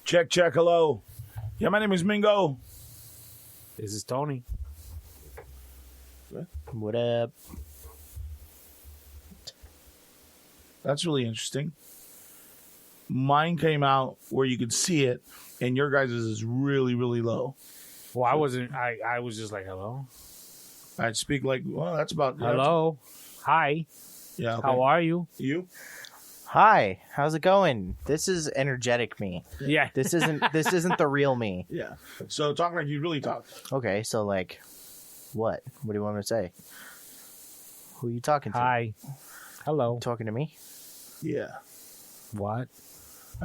Check, hello. Yeah, my name is Mingo. This is Tony. What up? That's really interesting. Mine came out where you could see it, and your guys' is really, really low. Well, I wasn't. I was just like, hello. I'd speak like, well, that's about... Hello. Hi. Yeah, okay. How are you? You? Hi, how's it going? This is energetic me. Yeah. This isn't the real me. Yeah. So talk like you really talk. Okay, so like, what? What do you want me to say? Who are you talking to? Hi. Hello. You talking to me? Yeah. What?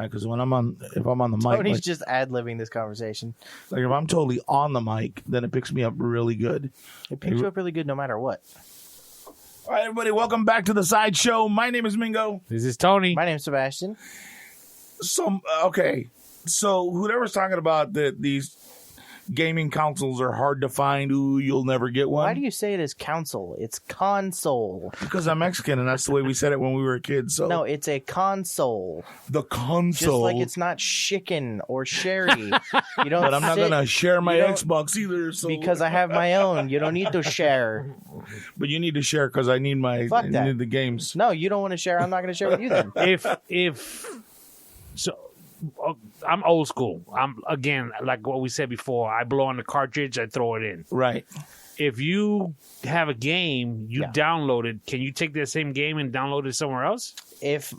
Because if I'm on the mic, Tony's just ad-libbing this conversation. like if I'm totally on the mic, then it picks me up really good. It picks you up really good no matter what. All right, everybody, welcome back to the Sideshow. My name is Mingo. This is Tony. My name's Sebastian. So, okay. So, whoever's talking about that these gaming consoles are hard to find, ooh, you'll never get one. Why do you say it as console? It's console. Because I'm Mexican, and that's the way we said it when we were kids. So No, it's a console. the console. Just like it's not chicken or sherry. You don't. But I'm not going to share my you don't- Xbox either. So because I have my own. You don't need to share. But you need to share because I need Fuck that. I need the games. No, you don't want to share. I'm not going to share with you then. I'm old school. I'm again like what we said before. I blow on the cartridge, I throw it in. Right. If you have a game you Yeah. downloaded, can you take that same game and download it somewhere else? If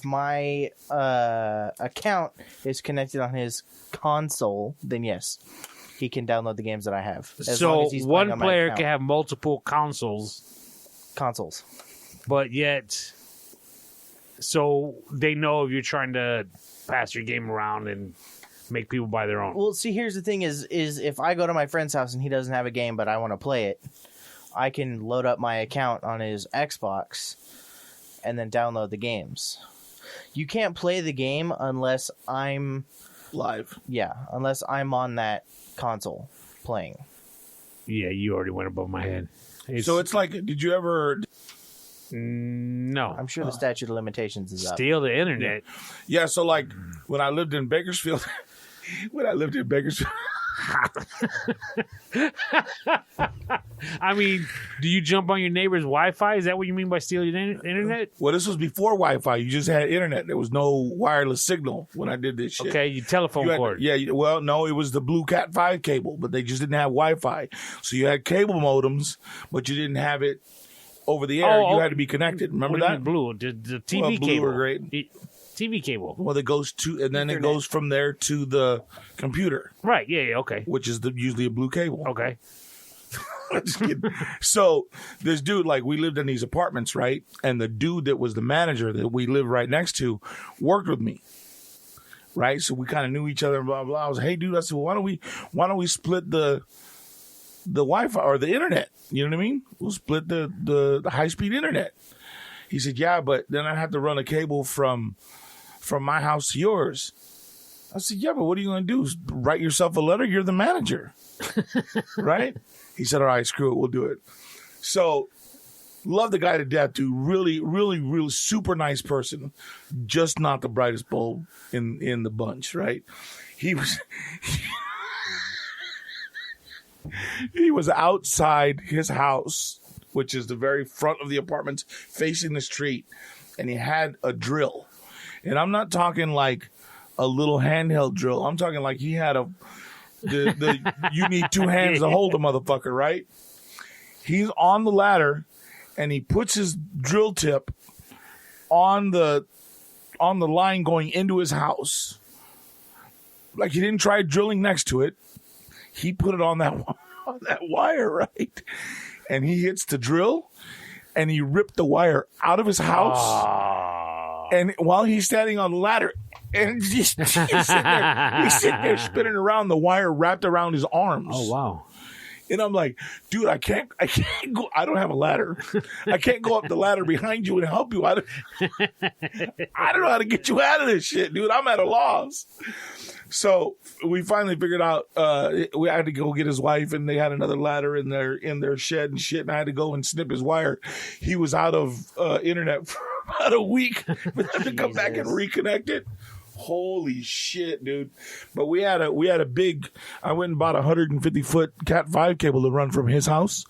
my account is connected on his console, then yes, he can download the games that I have. As long So as he's playing one on my player account. can have multiple consoles, consoles. but yet, so they know if you're trying to pass your game around and make people buy their own. Well, see, here's the thing: is if I go to my friend's house and he doesn't have a game, but I want to play it, I can load up my account on his Xbox and then download the games. You can't play the game unless I'm Live. unless I'm on that console playing. Yeah, you already went above my head. So it's like, did you ever... No. I'm sure the statute of limitations is up. Steal the internet. Yeah, so like when I lived in Bakersfield... I mean, do you jump on your neighbor's Wi-Fi? Is that what you mean by stealing the internet? Well, this was before Wi-Fi. You just had internet. There was no wireless signal when I did this shit. Okay, your telephone You had- cord. yeah, well, no, it was the Blue Cat 5 cable, but they just didn't have Wi-Fi. So you had cable modems, but you didn't have it over the air. You had to be connected. Remember What do you that? mean blue? The TV Well, blue cable. were great. TV cable. Well, it goes to, and then Ethernet. it goes from there to the computer, Right, yeah, okay. which is usually a blue cable. Okay. Just kidding. So this dude, like, we lived in these apartments, right? And the dude that was the manager that we lived right next to worked with me, right? So we kind of knew each other and blah blah. I was, hey, dude, I said, well, why don't we split the Wi-Fi or the internet? You know what I mean? We'll split the high speed internet. He said, yeah, but then I'd have to run a cable from my house to yours. I said, yeah, but what are you going to do? Write yourself a letter? You're the manager, right? He said, all right, screw it. We'll do it. So love the guy to death, dude. Really, really, really super nice person. Just not the brightest bulb in the bunch, right? He was... He was outside his house, which is the very front of the apartments facing the street, and he had a drill. And I'm not talking like a little handheld drill. I'm talking like he had the you need two hands to hold a motherfucker, right? He's on the ladder, and he puts his drill tip on the line going into his house. Like he didn't try drilling next to it. He put it on that wire, right? And he hits the drill, and he ripped the wire out of his house. Oh. And while he's standing on the ladder, and he's sitting there spinning around, the wire wrapped around his arms. Oh, wow. And I'm like, dude, I can't go. I don't have a ladder. I can't go up the ladder behind you and help you. I don't know how to get you out of this shit, dude. I'm at a loss. So we finally figured out we had to go get his wife, and they had another ladder in their shed and shit. And I had to go and snip his wire. He was out of internet for about a week, but had to come back and reconnect it. Holy shit, dude! But we had a big. I went and bought a 150-foot Cat 5 cable to run from his house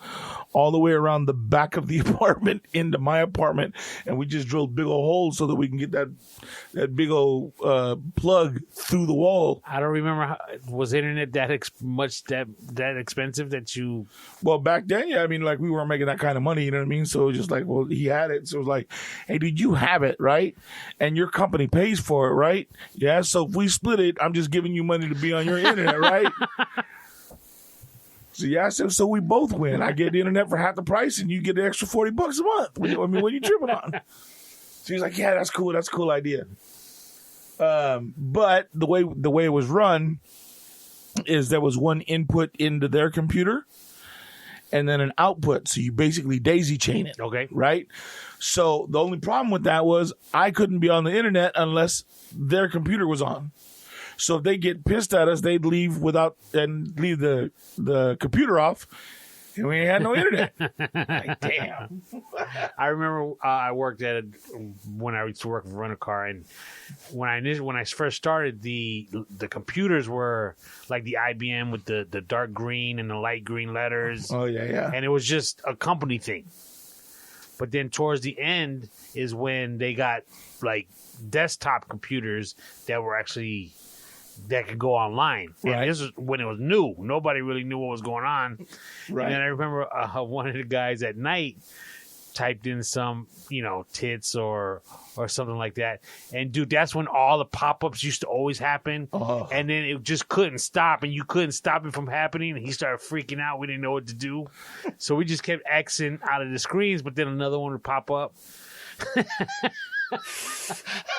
all the way around the back of the apartment into my apartment, and we just drilled big old holes so that we can get that big old plug through the wall. I don't remember. Was internet that that expensive that you? Well, back then, yeah, I mean, like we weren't making that kind of money, you know what I mean? So it was just like, well, he had it, so it was like, hey, dude, you have it, right? And your company pays for it, right? Yeah, so if we split it, I'm just giving you money to be on your internet, right? So yeah, I said, so we both win. I get the internet for half the price, and you get the extra $40 a month. What are you tripping on? So he's like, yeah, that's cool. That's a cool idea. But the way it was run is there was one input into their computer and then an output. So you basically daisy chain it. Okay. Right? So the only problem with that was I couldn't be on the internet unless their computer was on. So if they get pissed at us, they'd leave leave the computer off, and we ain't had no internet. Like, damn. I remember I worked when I used to work for Rent a Car, and when I first started, the computers were like the IBM with the dark green and the light green letters. Oh yeah. And it was just a company thing. But then towards the end is when they got like desktop computers that were actually that could go online. Right. And this was when it was new. Nobody really knew what was going on. Right. And then I remember one of the guys at night typed in some, tits or something like that. And dude, that's when all the pop-ups used to always happen. Oh. And then it just couldn't stop, and you couldn't stop it from happening. And he started freaking out. We didn't know what to do. So we just kept Xing out of the screens, but then another one would pop up.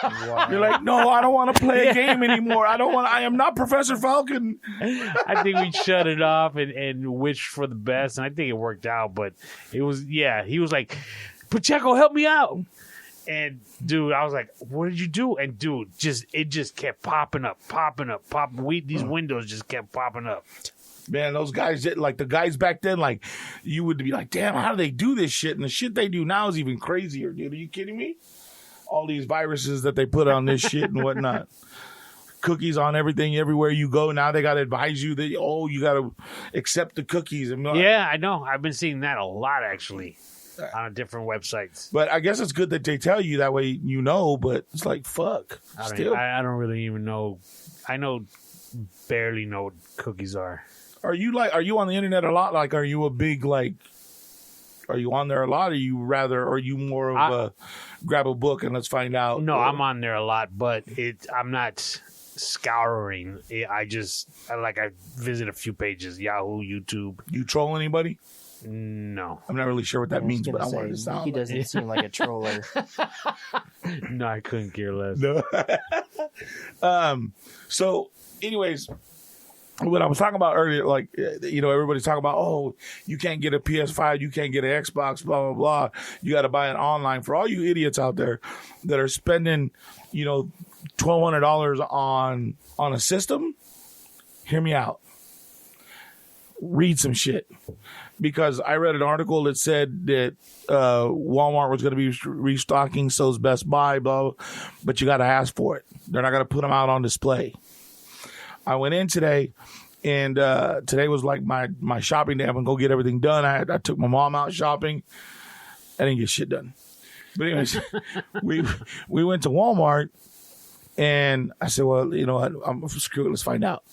Wow. You're like, no, I don't want to play a game anymore. I am not Professor Falcon. I think we shut it off and wished for the best, and I think it worked out. But it was, he was like, Pacheco, help me out. And dude, I was like, what did you do? And dude, it just kept popping up. These windows just kept popping up. Man, those guys, like the guys back then, like you would be like, damn, how do they do this shit? And the shit they do now is even crazier, dude. Are you kidding me? All these viruses that they put on this shit and whatnot. Cookies on everything, everywhere you go. Now they got to advise you that, you got to accept the cookies. Yeah, I know. I've been seeing that a lot, actually, on different websites. But I guess it's good that they tell you that way, but it's like, fuck. I don't really even know. Barely know what cookies are. Are you on the internet a lot? Like, are you a big, are you on there a lot? Are you more of a grab a book and let's find out? No, I'm on there a lot, but I'm not scouring. I visit a few pages, Yahoo, YouTube. You troll anybody? No. I'm not really sure what that means, but I wanted to sound. He doesn't seem like a troller. No, I couldn't care less. No. So, anyways, what I was talking about earlier, everybody's talking about, you can't get a PS5, you can't get an Xbox, blah, blah, blah. You got to buy it online. For all you idiots out there that are spending, $1,200 on a system, hear me out. Read some shit. Because I read an article that said that Walmart was going to be restocking, so's Best Buy, blah, blah, but you got to ask for it. They're not going to put them out on display. I went in today, and today was like my shopping day. I'm going to go get everything done. I took my mom out shopping. I didn't get shit done. But anyways, we went to Walmart, and I said, well, I'm screw it, let's find out.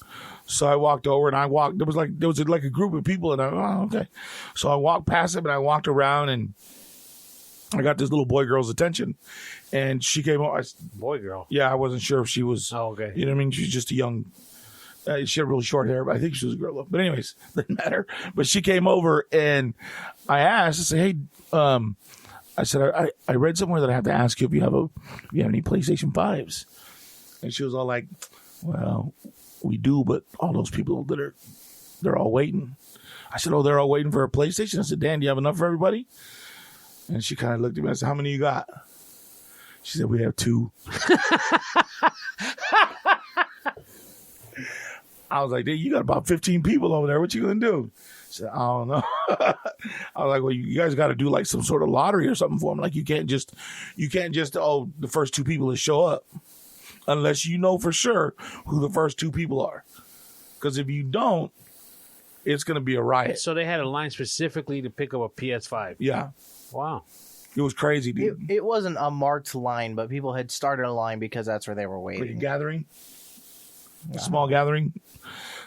So I walked over, and there was like a group of people, and okay. So I walked past them, and I walked around, and I got this little boy-girl's attention. And she came over. Boy-girl? Yeah, I wasn't sure if she was. Oh, okay. You know what I mean? She's just a young. She had really short hair, but I think she was a girl though. But anyways, doesn't matter. But she came over, and I asked. I said, "Hey," I said, "I read somewhere that I have to ask you if you have any PlayStation 5s." And she was all like, "Well, we do, but all those people they're all waiting." I said, "Oh, they're all waiting for a PlayStation?" I said, "Dan, do you have enough for everybody?" And she kind of looked at me. I said, "How many you got?" She said, "We have 2." I was like, "Dude, you got about 15 people over there. What you gonna do?" She said, "I don't know." I was like, "Well, you guys got to do like some sort of lottery or something for them. Like you can't just the first 2 people that show up." unless you know for sure who the first two people are. Because if you don't, it's going to be a riot. So they had a line specifically to pick up a PS5. Yeah. Wow. It was crazy, dude. It wasn't a marked line, but people had started a line because that's where they were Like a waiting. gathering. A small gathering.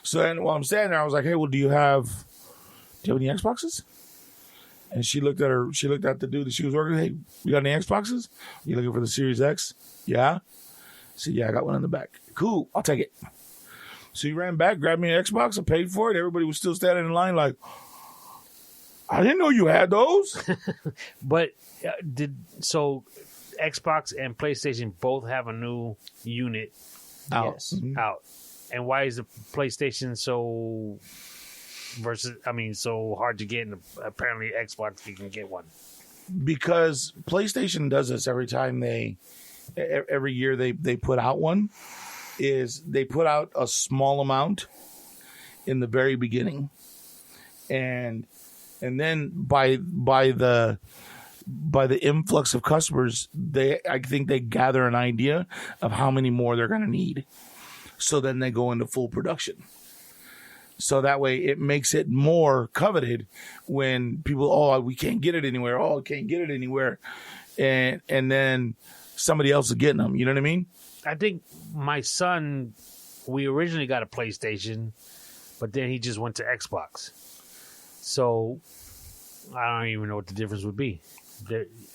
So then while I'm standing there, I was like, hey, well, do you have any Xboxes? And she looked at the dude that she was working with. Hey, you got any Xboxes? You looking for the Series X? Yeah. I said, yeah, I got one in the back. Cool, I'll take it. So he ran back, grabbed me an Xbox, I paid for it. Everybody was still standing in line like, I didn't know you had those. But Xbox and PlayStation both have a new unit Out. Yes. out. And why is the PlayStation so hard to get, and apparently Xbox you can get one? Because PlayStation does this every year they put out one, is they put out a small amount in the very beginning, and then by the influx of customers, I think they gather an idea of how many more they're going to need, so then they go into full production. So that way it makes it more coveted when people, we can't get it anywhere. Can't get it anywhere. And then somebody else is getting them. You know what I mean? I think my son, we originally got a PlayStation, but then he just went to Xbox. So I don't even know what the difference would be.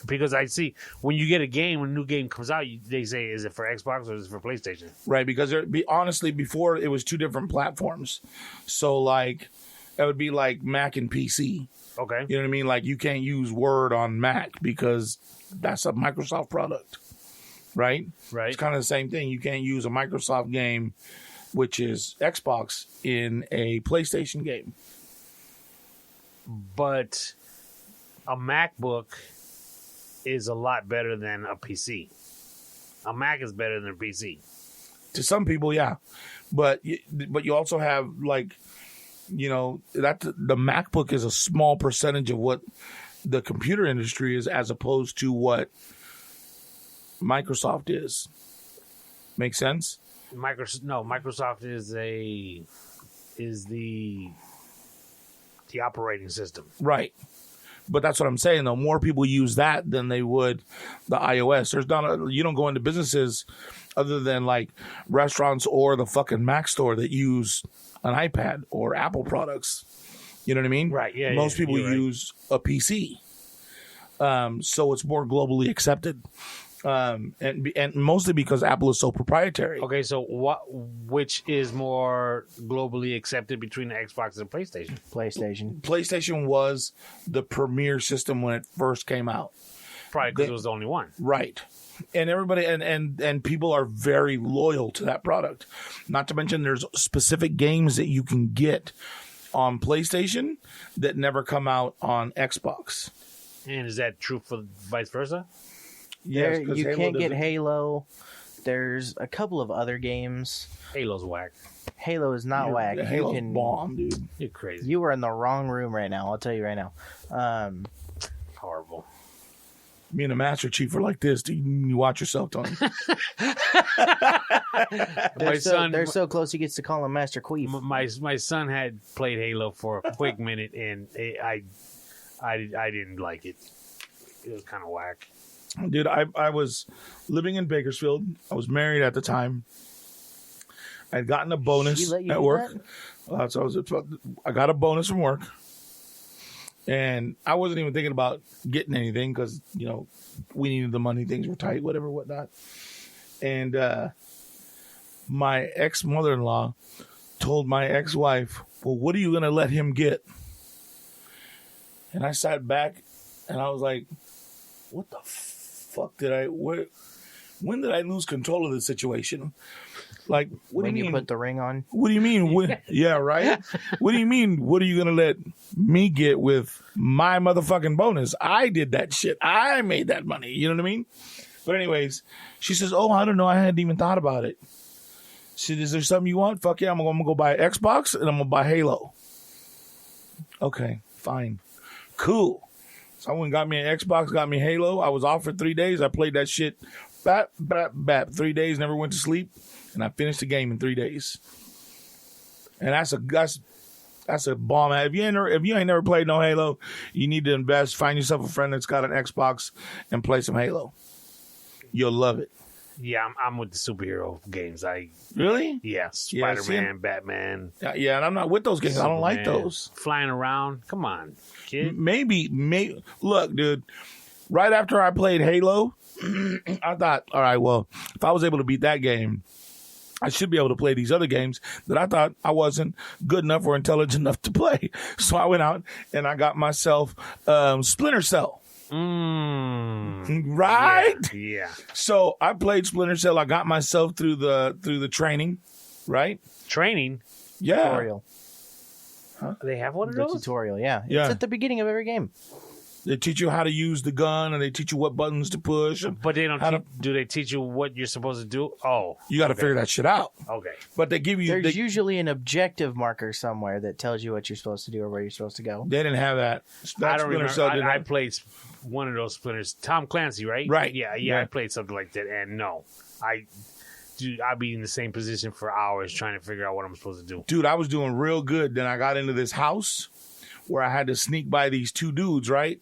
Because I see when you get a game, when a new game comes out, they say, is it for Xbox or is it for PlayStation? Right, because honestly, before it was two different platforms. So like, it would be like Mac and PC. Okay. You know what I mean? Like you can't use Word on Mac because that's a Microsoft product. Right? Right. It's kind of the same thing. You can't use a Microsoft game, which is Xbox, in a PlayStation game. But a MacBook is a lot better than a PC. A Mac is better than a PC. To some people, yeah. But you also have, like, that the MacBook is a small percentage of what the computer industry is, as opposed to what Microsoft is. Make sense? Microsoft is the operating system. Right. But that's what I'm saying, though. More people use that than they would the iOS. You don't go into businesses other than like restaurants or the fucking Mac store that use an iPad or Apple products. You know what I mean? Right. Yeah. Most people use a PC. So it's more globally accepted. And mostly because Apple is so proprietary. Okay, so which is more globally accepted between the Xbox and PlayStation? PlayStation was the premier system when it first came out. Probably because it was the only one. Right. And everybody and people are very loyal to that product. Not to mention there's specific games that you can get on PlayStation that never come out on Xbox. And is that true for vice versa? Yes, you can't get Halo. There's a couple of other games. Halo's whack. Halo is not whack. Halo's bomb, dude. You're crazy. You were in the wrong room right now. I'll tell you right now. Horrible. Me and the Master Chief are like this. You watch yourself, Tony. They're so close. He gets to call him Master Queef. My son had played Halo for a quick minute, and I didn't like it. It was kind of whack. Dude, I was living in Bakersfield. I was married at the time. I'd gotten a bonus at work. I got a bonus from work. And I wasn't even thinking about getting anything because, we needed the money. Things were tight, whatever, whatnot. And my ex-mother-in-law told my ex-wife, well, what are you going to let him get? And I sat back and I was like, what the fuck when did I lose control of the situation? Like, what when do you mean? Put the ring on? What do you mean? Yeah, right? What do you mean? What are you going to let me get with my motherfucking bonus? I did that shit. I made that money. You know what I mean? But anyways, she says, oh, I don't know. I hadn't even thought about it. She said, is there something you want? Fuck yeah, I'm going to go buy an Xbox and I'm going to buy Halo. Okay, fine. Cool. So I went and got me an Xbox, got me Halo. I was off for 3 days. I played that shit bap. 3 days, never went to sleep, and I finished the game in 3 days. And that's a bomb. If you ain't never played no Halo, you need to invest. Find yourself a friend that's got an Xbox and play some Halo. You'll love it. Yeah, I'm with the superhero games. Really? Yeah, Spider-Man, Batman. Yeah, and I'm not with those games. Superman, I don't like those. Flying around. Come on, kid. Maybe. Look, dude. Right after I played Halo, I thought, all right, well, if I was able to beat that game, I should be able to play these other games that I thought I wasn't good enough or intelligent enough to play. So I went out and I got myself Splinter Cell. Right? Yeah. So I played Splinter Cell. I got myself through the training, right? Training. Yeah. Tutorial. They have one of The those. tutorial, yeah. Yeah. It's at the beginning of every game. They teach you how to use the gun, and they teach you what buttons to push. But they don't. Do they teach you what you're supposed to do? Oh, You got to figure that shit out. okay. But they give you. There's usually an objective marker somewhere that tells you what you're supposed to do or where you're supposed to go. They didn't have that. I don't Splinter remember. Cell didn't I have- played one of those Splinters. Tom Clancy, right? Right. Yeah. Yeah. I played something like that, and no, I'd be in the same position for hours trying to figure out what I'm supposed to do. Dude, I was doing real good. Then I got into this house where I had to sneak by these two dudes, right?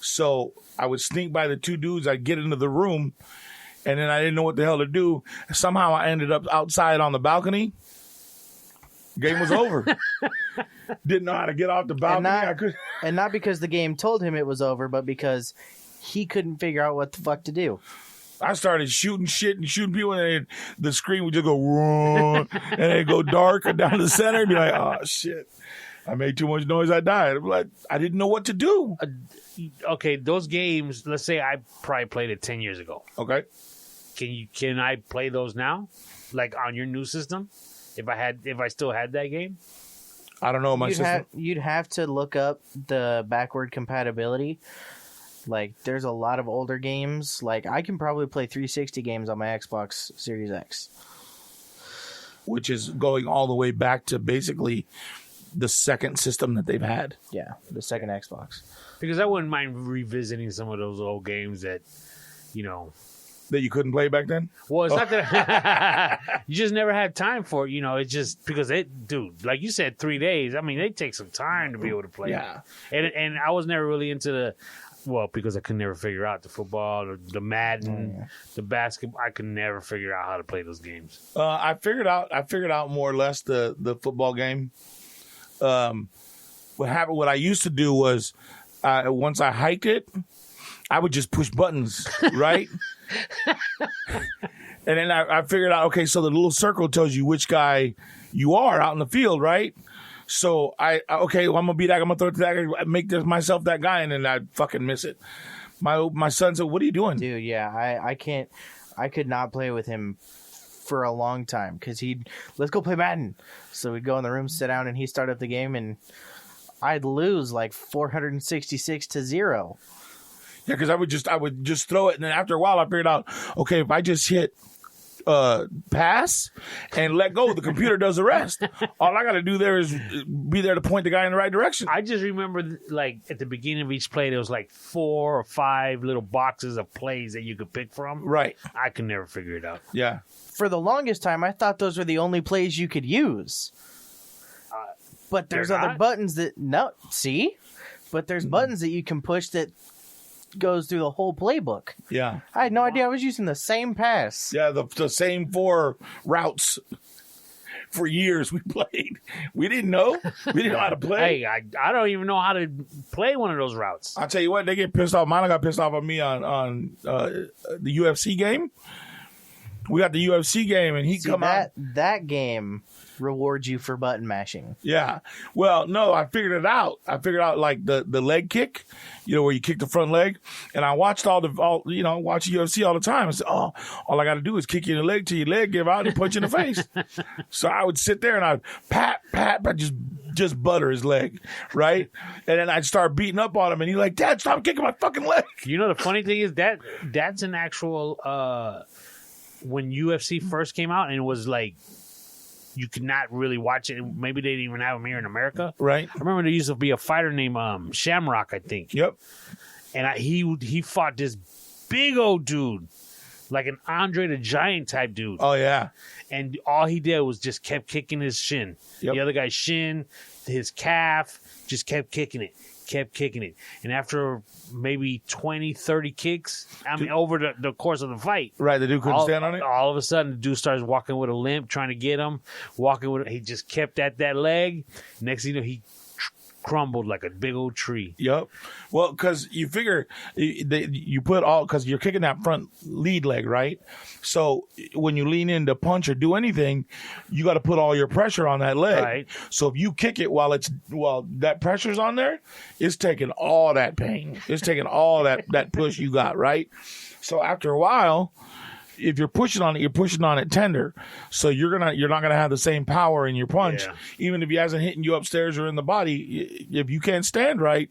So I would sneak by the two dudes. I'd get into the room, and then I didn't know what the hell to do. Somehow I ended up outside on the balcony. Game was over. Didn't know how to get off the balcony. And not because the game told him it was over, but because he couldn't figure out what the fuck to do. I started shooting shit and shooting people, and the screen would just go, and it'd go dark down the center and be like, oh, shit. I made too much noise. I died. I'm like, I didn't know what to do. Okay, those games. Let's say I probably played it 10 years ago. Okay. Can I play those now, like on your new system? If I still had that game. I don't know. You'd have to look up the backward compatibility. Like, there's a lot of older games. Like, I can probably play 360 games on my Xbox Series X. Which is going all the way back to basically the second system that they've had. Yeah, the second Xbox. Because I wouldn't mind revisiting some of those old games that, That you couldn't play back then? Well, it's not that you just never had time for it. It's just because dude, like you said, 3 days. I mean, they take some time to be able to play. Yeah. And I was never really into because I could never figure out the football, the Madden, the basketball. I could never figure out how to play those games. I figured out more or less the football game. What happened? What I used to do was, once I hiked it, I would just push buttons, right? And then I figured out, okay, so the little circle tells you which guy you are out in the field, right? So I'm gonna be that. I'm gonna throw it to that guy, make myself that guy, and then I fucking miss it. My son said, "What are you doing, dude?" Yeah, I can't. I could not play with him for a long time because let's go play Madden. So we'd go in the room, sit down, and he'd start up the game, and I'd lose like 466-0. Yeah, because I would just throw it, and then after a while, I figured out, okay, if I just hit pass and let go, the computer does the rest. All I got to do there is be there to point the guy in the right direction. I just remember, like, at the beginning of each play, there was like 4 or 5 little boxes of plays that you could pick from. Right. I could never figure it out. Yeah. For the longest time, I thought those were the only plays you could use. But there's other buttons that But there's buttons that you can push that goes through the whole playbook. Yeah. I had no idea I was using the same pass. Yeah, the same 4 routes for years we played. We didn't know. We didn't know how to play. Hey, I don't even know how to play one of those routes. I'll tell you what, they get pissed off. Mine got pissed off on me on the UFC game. We got the UFC game, and that game rewards you for button mashing. Yeah. Well, no, I figured it out. I figured out like the leg kick, where you kick the front leg. And I watched watch UFC all the time. I said, all I got to do is kick you in the leg till your leg give out and punch you in the face. So I would sit there and I'd pat, just butter his leg, right? And then I'd start beating up on him, and he's like, "Dad, stop kicking my fucking leg." The funny thing is that's an actual when UFC first came out, and it was like you could not really watch it. Maybe they didn't even have them here in America. Right. I remember there used to be a fighter named Shamrock, I think. Yep. And he fought this big old dude, like an Andre the Giant type dude. Oh yeah. And all he did was just kept kicking his shin. Yep. The other guy's shin, his calf, just kept kicking it. And after maybe 20, 30 kicks, over the course of the fight. Right, the dude couldn't stand on it? All of a sudden, the dude starts walking with a limp, trying to get him. He just kept at that leg. Next thing you know, he crumbled like a big old tree. Yep. Well, because you figure you put all, because you're kicking that front lead leg, right? So when you lean in to punch or do anything, you got to put all your pressure on that leg. Right. So if you kick it while that pressure's on there, it's taking all that pain. It's taking all that push you got, right? So after a while, if you're pushing on it, you're pushing on it tender. So you're not gonna have the same power in your punch, even if he hasn't hitting you upstairs or in the body. If you can't stand right,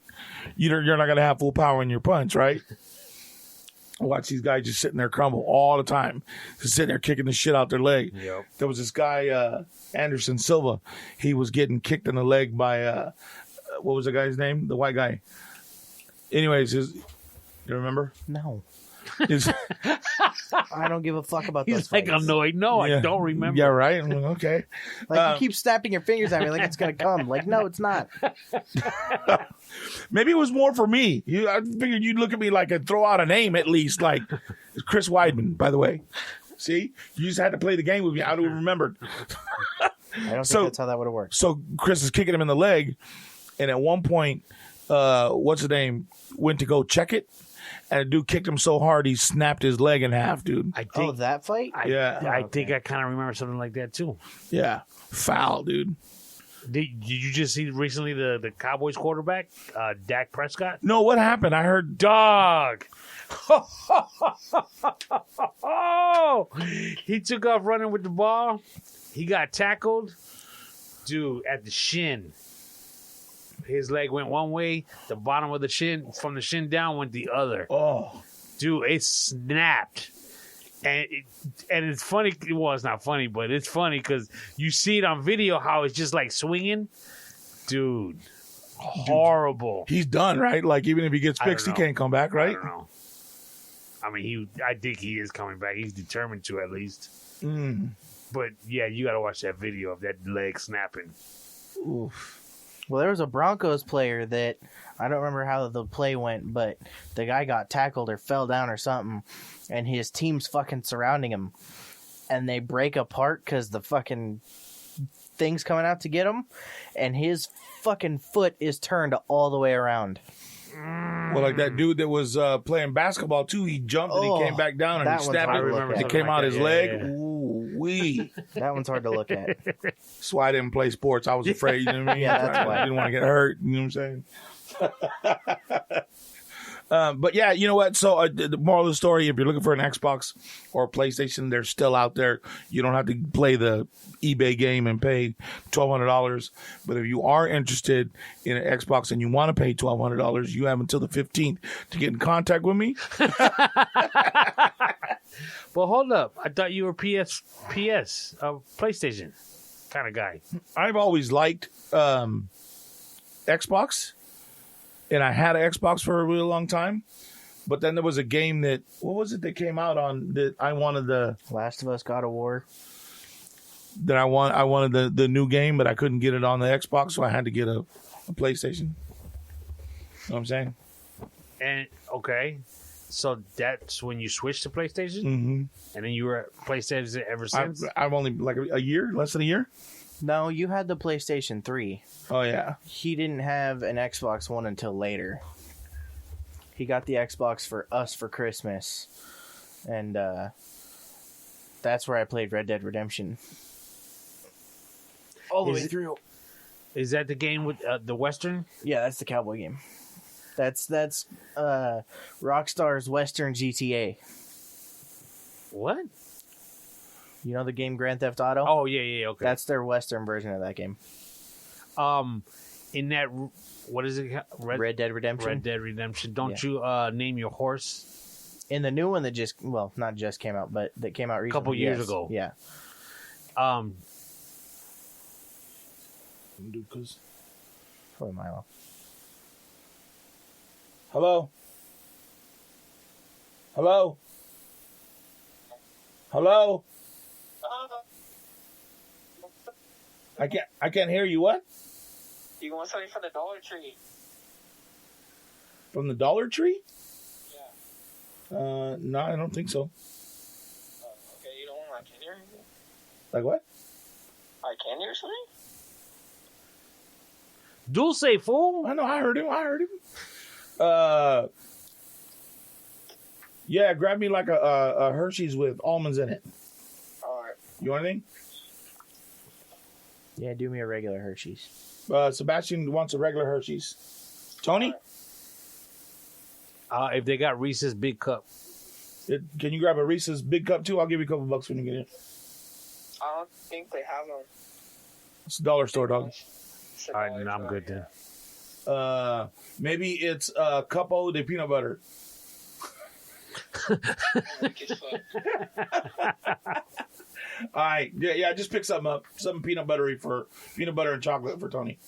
you're not gonna have full power in your punch, right? Watch these guys just sitting there crumble all the time, just sitting there kicking the shit out their leg. Yep. There was this guy Anderson Silva. He was getting kicked in the leg by what was the guy's name? The white guy. Anyways, you remember? No. I don't give a fuck about those He's like fights. annoyed. No, I don't remember. Yeah, right. I'm like, okay. Like, you keep snapping your fingers at me like it's going to come. Like, no, it's not. Maybe it was more for me. I figured you'd look at me like and throw out a name at least. Like, it's Chris Weidman, by the way. See? You just had to play the game with me. I don't remember. I don't think that's how that would have worked. So Chris is kicking him in the leg, and at one point, what's his name, went to go check it, and the dude kicked him so hard he snapped his leg in half, dude. I think, that fight? I think I kind of remember something like that, too. Yeah. Foul, dude. Did you just see recently the Cowboys quarterback, Dak Prescott? No, what happened? I heard... Dog. He took off running with the ball. He got tackled. Dude, at the shin. His leg went one way. The bottom of the shin, from the shin down, went the other. Oh. Dude, it snapped. And it's funny. Well, it's not funny, but it's funny because you see it on video how it's just like swinging. Dude, horrible. He's done, right? Like, even if he gets fixed, he can't come back, right? I don't know. I mean, I think he is coming back. He's determined to, at least. But, yeah, you got to watch that video of that leg snapping. Oof. Well, there was a Broncos player that, I don't remember how the play went, but the guy got tackled or fell down or something, and his team's fucking surrounding him, and they break apart because the fucking thing's coming out to get him, and his fucking foot is turned all the way around. Well, like that dude that was playing basketball, too, he jumped and he came back down and he snapped it. It came out his leg. Yeah. Ooh, wee. That one's hard to look at. That's why I didn't play sports. I was afraid, you know what I mean? Yeah, that's why. I didn't want to get hurt, you know what I'm saying? But yeah, you know what? So the moral of the story, if you're looking for an Xbox or a PlayStation, they're still out there. You don't have to play the eBay game and pay $1,200. But if you are interested in an Xbox and you want to pay $1,200, you have until the 15th to get in contact with me. Well, hold up. I thought you were PlayStation kind of guy. I've always liked Xbox. And I had an Xbox for a really long time. But then there was a game that, what was it that came out on that I wanted Last of Us, God of War. I wanted the new game, but I couldn't get it on the Xbox, so I had to get a PlayStation. You know what I'm saying? And, okay. So that's when you switched to PlayStation? Mm-hmm. And then you were at PlayStation ever since? I've only, like a year, less than a year. No, you had the PlayStation 3. Oh, yeah. He didn't have an Xbox One until later. He got the Xbox for us for Christmas. And that's where I played Red Dead Redemption. All the way through. Is that the game with the Western? Yeah, that's the cowboy game. That's Rockstar's Western GTA. What? You know the game Grand Theft Auto? Oh, yeah, okay. That's their Western version of that game. In that, what is it? Red Dead Redemption. Red Dead Redemption. Don't you name your horse? In the new one that not just came out, but that came out recently. A couple years ago. Yeah. Probably Milo. Hello? Hello? Uh, I can't hear you. What? you want something from the Dollar Tree? From the Dollar Tree? Yeah. No, I don't think so. Okay, you don't want like candy or anything? Like what? Like candy or something? Dulce, fool. I know. I heard him. Yeah, grab me like a Hershey's with almonds in it. Alright. You want anything? Yeah, do me a regular Hershey's. Sebastian wants a regular Hershey's. Tony, If they got Reese's Big Cup. can you grab a Reese's Big Cup too? I'll give you a couple bucks when you get in. I don't think they have them. It's a dollar store, dog. It's a All right, dollar then I'm store, good then. Maybe it's a Cupo de peanut butter. Weak as fuck. All right, yeah, just pick something up. Something peanut buttery for peanut butter and chocolate for Tony.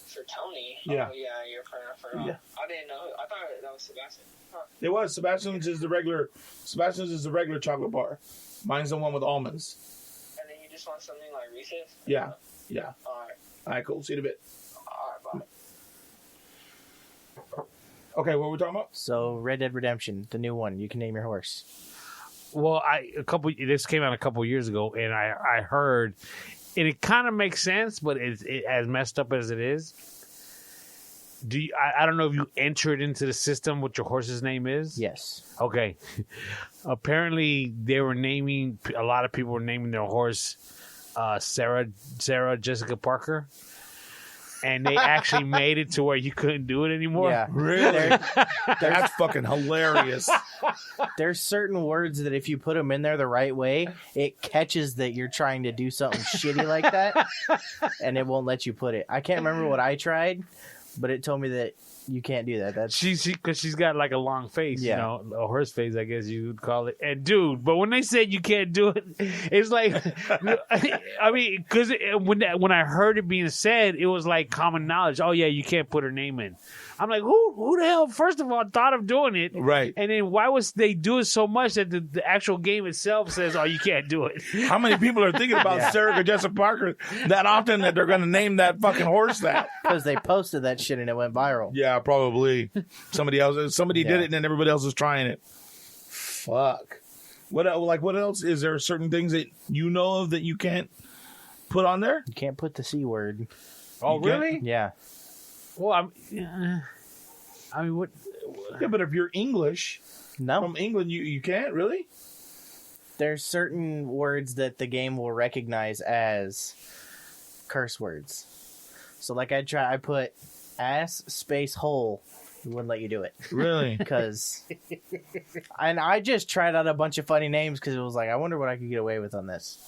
For Tony? Yeah. Oh, yeah, you're for Yeah. I didn't know. I thought that was Sebastian. Huh. It was Sebastian's is the regular. Sebastian's is the regular chocolate bar. Mine's the one with almonds. And then you just want something like Reese's? Yeah. Alright. All right, cool. See you in a bit. Alright, bye. Okay, what were we talking about? So, Red Dead Redemption, the new one. You can name your horse. Well, this came out a couple years ago, and I heard, and it kind of makes sense, but it as messed up as it is. I don't know if you enter it into the system what your horse's name is. Yes. Okay. Apparently, a lot of people were naming their horse Sarah Jessica Parker. And they actually made it to where you couldn't do it anymore. Yeah. Really? That's fucking hilarious. There's certain words that if you put them in there the right way, it catches that you're trying to do something shitty like that, and it won't let you put it. I can't remember what I tried, but it told me that you can't do that. That's because she's got like a long face, Yeah. you know, a horse face, I guess you would call it. And dude, but when they said you can't do it, it's like, I mean, because when I heard it being said, it was like common knowledge. Oh yeah, you can't put her name in. I'm like, who the hell? First of all, thought of doing it, Right. And then why was they do it so much that the actual game itself says, oh, you can't do it. How many people are thinking about Sarah Jessica Parker that often that they're going to name that fucking horse that? because they posted that shit and it went viral. Yeah, probably. Somebody did it and then everybody else is trying it. Fuck. What else? Is there certain things that you know of that you can't put on there? You can't put the C word. Oh, You can't- really? Yeah. Well, I mean, what? Yeah, but if you're English, No. from England, you can't, really? There's certain words that the game will recognize as curse words. So like I put ass space hole. It wouldn't let you do it. Really? Because and I just tried out a bunch of funny names because it was like, I wonder what I could get away with on this.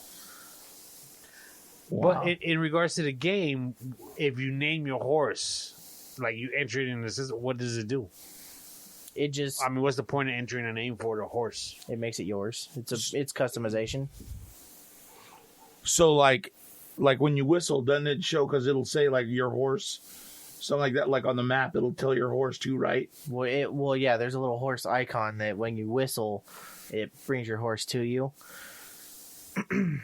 Wow. But in regards to the game, if you name your horse, like you enter it in the system, what does it do? It just I mean, what's the point of entering a name for the horse? it makes it yours. It's customization. So, like when you whistle, doesn't it show, because it'll say, like, your horse, something like that, like on the map, it'll tell your horse too, right? Well, yeah. There's a little horse icon that when you whistle, it brings your horse to you.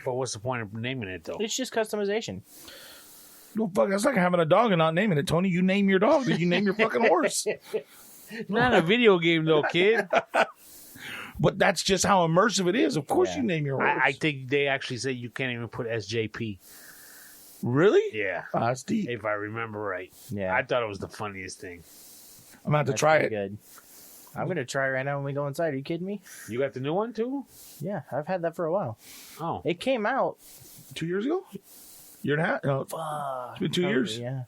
But what's the point of naming it, though? It's just customization. Well, fuck, that's like having a dog and not naming it, Tony. You name your dog, then you name your fucking horse. Not a video game, though, kid. But that's just how immersive it is. Of course Yeah. you name your horse. I think they actually say you can't even put SJP. Really? Yeah, Oh, that's deep. if I remember right. Yeah, I thought it was the funniest thing. I'm going to have to that's try pretty it. Good. I'm gonna try it right now when we go inside. Are you kidding me? You got the new one, too? Yeah, I've had that for a while. Oh. It came out. 2 years ago? Year and a half? No, Fuck. been 2 years. Yeah.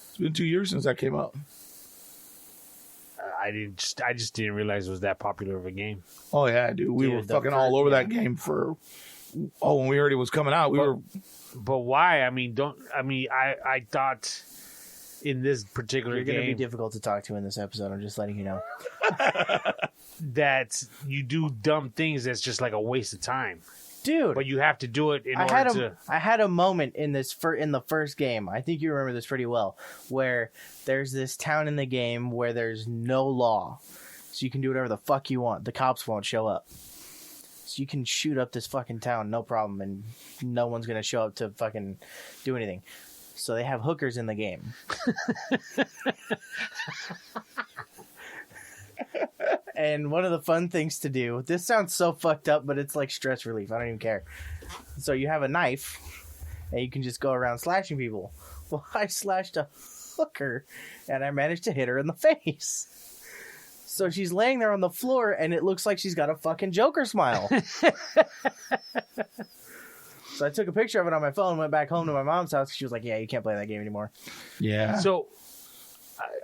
It's been 2 years since that came out. I just didn't realize it was that popular of a game. Oh, yeah, dude. We Dude, were the fucking first- all over that yeah. game for... Oh, when we heard it was coming out, we were... But why? I mean, I thought in this particular You're gonna be game difficult to talk to in this episode. I'm just letting you know. that you do dumb things that's just like a waste of time. Dude, But you have to do it in I order had a moment in in the first game. I think you remember this pretty well, where there's this town in the game where there's no law, so you can do whatever the fuck you want. The cops won't show up, So you can shoot up this fucking town, no problem, and no one's gonna show up to fucking do anything. So they have hookers in the game. And one of the fun things to do, this sounds so fucked up, but it's like stress relief. I don't even care. So you have a knife, and you can just go around slashing people. Well, I slashed a hooker, and I managed to hit her in the face. So she's laying there on the floor, and it looks like she's got a fucking Joker smile. So I took a picture of it on my phone, went back home to my mom's house. She was like, yeah, you can't play that game anymore. Yeah. So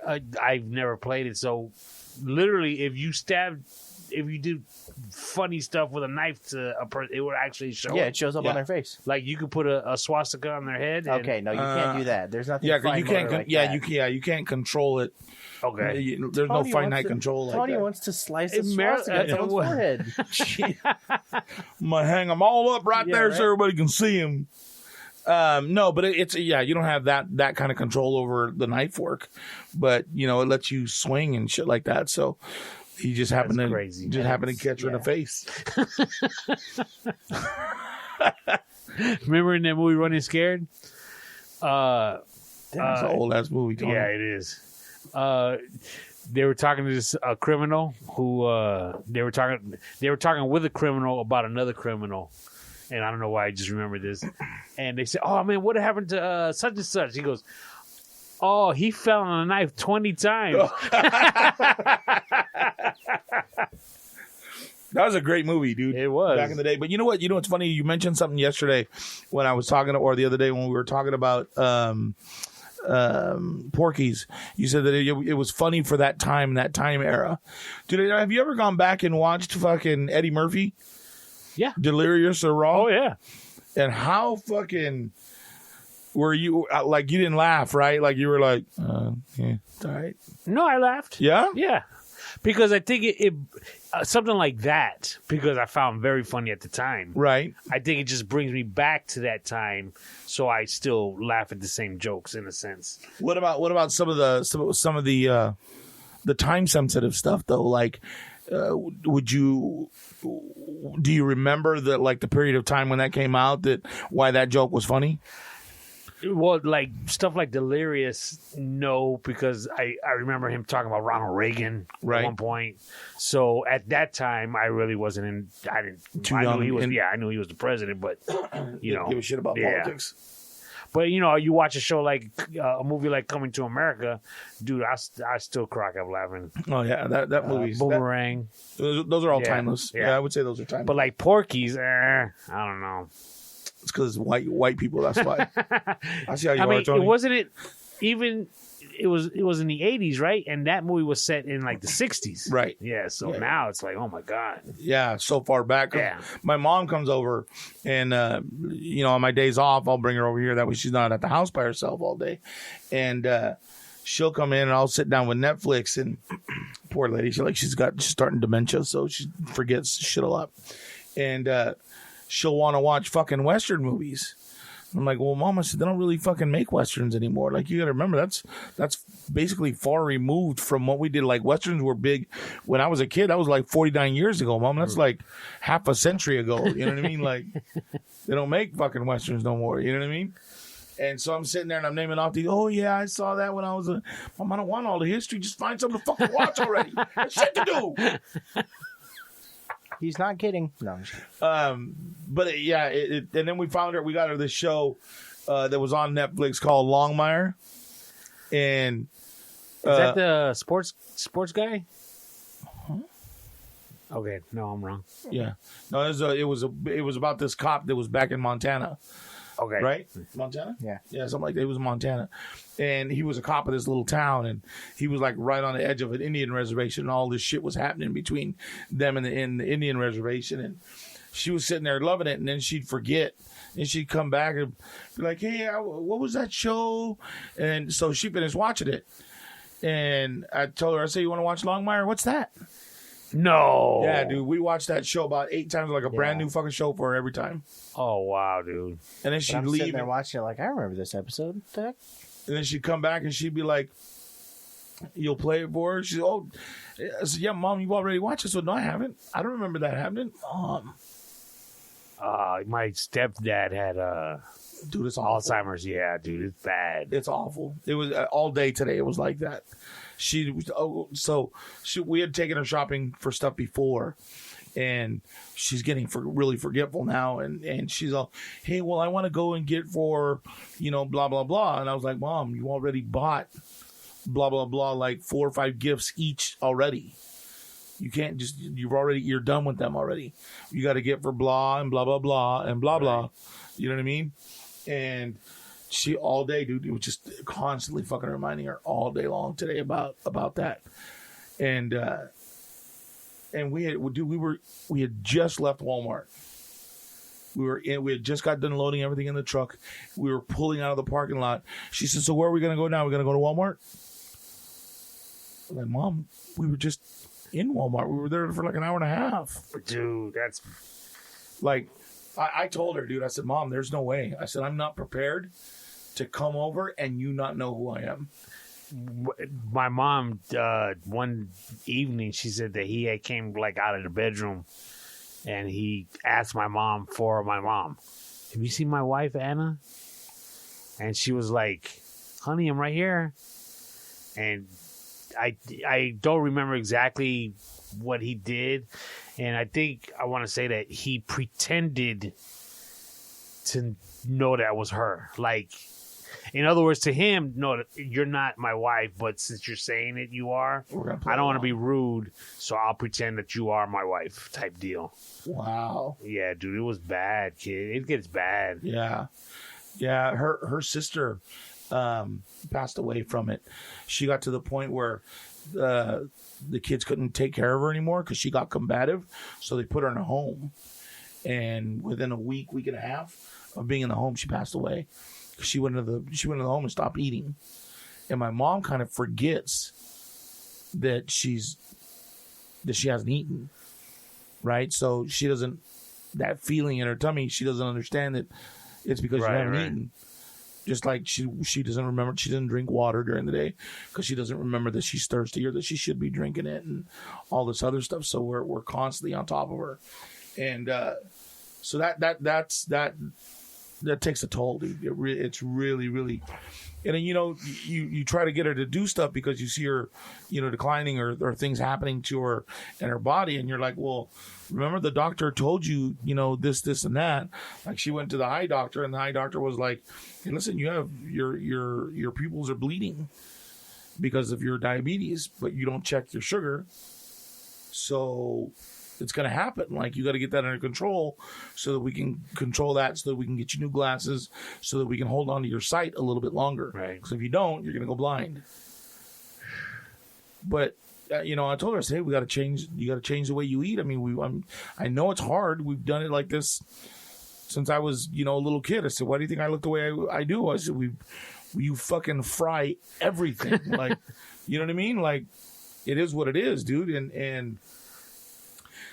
I've never played it. So literally, if you do funny stuff with a knife to a person, it would actually show. Yeah, up. it shows up Yeah. on their face. Like you could put a swastika on their head. And, Okay, no, you can't do that. There's nothing. Yeah, 'cause fine you can't. motor like Yeah, that. you can't control it. Okay. There's no Tony finite wants to- control like Tony that. wants to slice a Mer- swastika on someone's what? forehead. I'm gonna hang them all up right Yeah, there right. so everybody can see them. No, but it's you don't have that kind of control over the knife work, but it lets you swing and shit like that. So he just happened That's to crazy. happened to catch her in the face. Remember in that movie Running Scared? Damn, it's an old ass movie. Tony. Yeah, it is. They were talking to this criminal who they were talking with a criminal about another criminal, and I don't know why I just remember this. And they said, "Oh man, what happened to such and such?" He goes, "Oh, he fell on a knife 20 times." That was a great movie, dude. It was. Back in the day. But you know what? You know what's funny? You mentioned something yesterday when I was talking, or the other day when we were talking about Porky's. You said that it was funny for that time era. Dude, have you ever gone back and watched fucking Eddie Murphy? Yeah. Delirious or Raw? Oh yeah. And how fucking were you, like, you didn't laugh, right? Like, you were like, yeah, it's all right. No, I laughed. Yeah? Yeah. Because I think it something like that, because I found very funny at the time. Right. I think it just brings me back to that time, so I still laugh at the same jokes in a sense. What about some of the time sensitive stuff though? Like, do you remember the period of time when that came out, why that joke was funny? Well, like stuff like Delirious, no, because I remember him talking about Ronald Reagan Right. at one point. So at that time, I really wasn't in. I didn't. Too I young knew he was. and- I knew he was the president, but Didn't give a shit about yeah. politics. But you watch a show like a movie like Coming to America, dude. I still crack up laughing. Oh yeah, that movie's Boomerang, those are all Yeah, timeless. yeah. Yeah, I would say those are timeless. but like Porky's, I don't know. It's because white people. That's why. I see how you I are, mean, Tony. it wasn't it even. It was in the 80s, right? And that movie was set in like the 60s. Right. Yeah, so Yeah. now it's like, oh my God. Yeah, so far back. Yeah. My mom comes over, and on my days off, I'll bring her over here. That way, she's not at the house by herself all day, and she'll come in, and I'll sit down with Netflix. And poor lady, she's starting dementia, so she forgets shit a lot, and she'll want to watch fucking Western movies. I'm like, well, Mom, I said, they don't really fucking make Westerns anymore. Like, you got to remember, that's basically far removed from what we did. Like, Westerns were big when I was a kid. That was like 49 years ago, Mom. That's like half a century ago. You know what I mean? Like, they don't make fucking Westerns no more. You know what I mean? And so I'm sitting there and I'm naming off these. Oh, yeah, I saw that when I was a... Mom, I don't want all the history. Just find something to fucking watch already. There's shit to do. He's not kidding. No, I'm just kidding. But and then we got her this show that was on Netflix called Longmire, and Is that the sports guy? Okay, no, I'm wrong. yeah, no, it was about this cop that was back in Montana, Okay, right? Montana, Yeah. something like that. It was Montana, and he was a cop of this little town, and he was like right on the edge of an Indian reservation, and all this shit was happening between them and the Indian reservation, and she was sitting there loving it, and then she'd forget, and she'd come back and be like, "Hey, what was that show?" And so she finished watching it, and I told her, I said, "You want to watch Longmire? What's that?" No. Yeah, dude, we watched that show about 8 times, like a brand new fucking show for her every time. Oh wow, dude. And then But she'd I'm leave, sitting there watching it like, I remember this episode. The heck? and then she'd come back and she'd be like, "You'll play it for her?" She's, "Oh," I said, "Yeah, Mom, you've already watched it." So no, I haven't. I don't remember that happening. Mom, My stepdad had Dude, it's awful. Alzheimer's. Yeah, dude, it's bad. It's awful. It was all day today. It was like that. We had taken her shopping for stuff before, and she's getting really forgetful now. And she's all, hey, well, I want to go and get for, blah, blah, blah. And I was like, Mom, you already bought blah, blah, blah, like 4 or 5 gifts each already. You can't you're done with them already. You got to get for blah and blah, blah, blah and blah, blah. You know what I mean? And she all day, dude, it was just constantly fucking reminding her all day long today about that. And we had just left Walmart. We had just got done loading everything in the truck. We were pulling out of the parking lot. She said, so where are we going to go now? We're going to go to Walmart? I'm like, Mom, we were just in Walmart. We were there for like an hour and a half. Dude, that's... Like, I told her, dude, I said, Mom, there's no way. I said, I'm not prepared to come over and you not know who I am. My mom, one evening, she said that he came like out of the bedroom and he asked my mom for my mom. Have you seen my wife, Anna? And she was like, honey, I'm right here. And I don't remember exactly what he did. And I think I want to say that he pretended to know that was her. Like, in other words, to him, no, you're not my wife, but since you're saying it, you are. I don't want to be rude, so I'll pretend that you are my wife type deal. Wow. Yeah, dude, it was bad, kid. It gets bad. Yeah. Yeah, her sister passed away from it. She got to the point where the kids couldn't take care of her anymore because she got combative, so they put her in a home. And within a week and a half of being in the home, she passed away. She went into the home and stopped eating. And my mom kind of forgets that she hasn't eaten, right? So she doesn't, that feeling in her tummy, she doesn't understand that it's because you haven't eaten. Just like she doesn't remember, she doesn't drink water during the day because she doesn't remember that she's thirsty or that she should be drinking it and all this other stuff. So we're constantly on top of her, and so that takes a toll, dude. It's really, really, and then you try to get her to do stuff because you see her, declining or things happening to her in her body, and you're like, well, remember the doctor told you, this and that. Like she went to the eye doctor, and the eye doctor was like, hey, listen, you have your pupils are bleeding because of your diabetes, but you don't check your sugar, so it's going to happen. Like, you got to get that under control so that we can control that, so that we can get you new glasses, so that we can hold on to your sight a little bit longer. Right. Because if you don't, you're going to go blind. But, I told her, I said, hey, you got to change the way you eat. I mean, I know it's hard. We've done it like this since I was, a little kid. I said, why do you think I look the way I do? I said, you fucking fry everything. Like, you know what I mean? Like, it is what it is, dude. And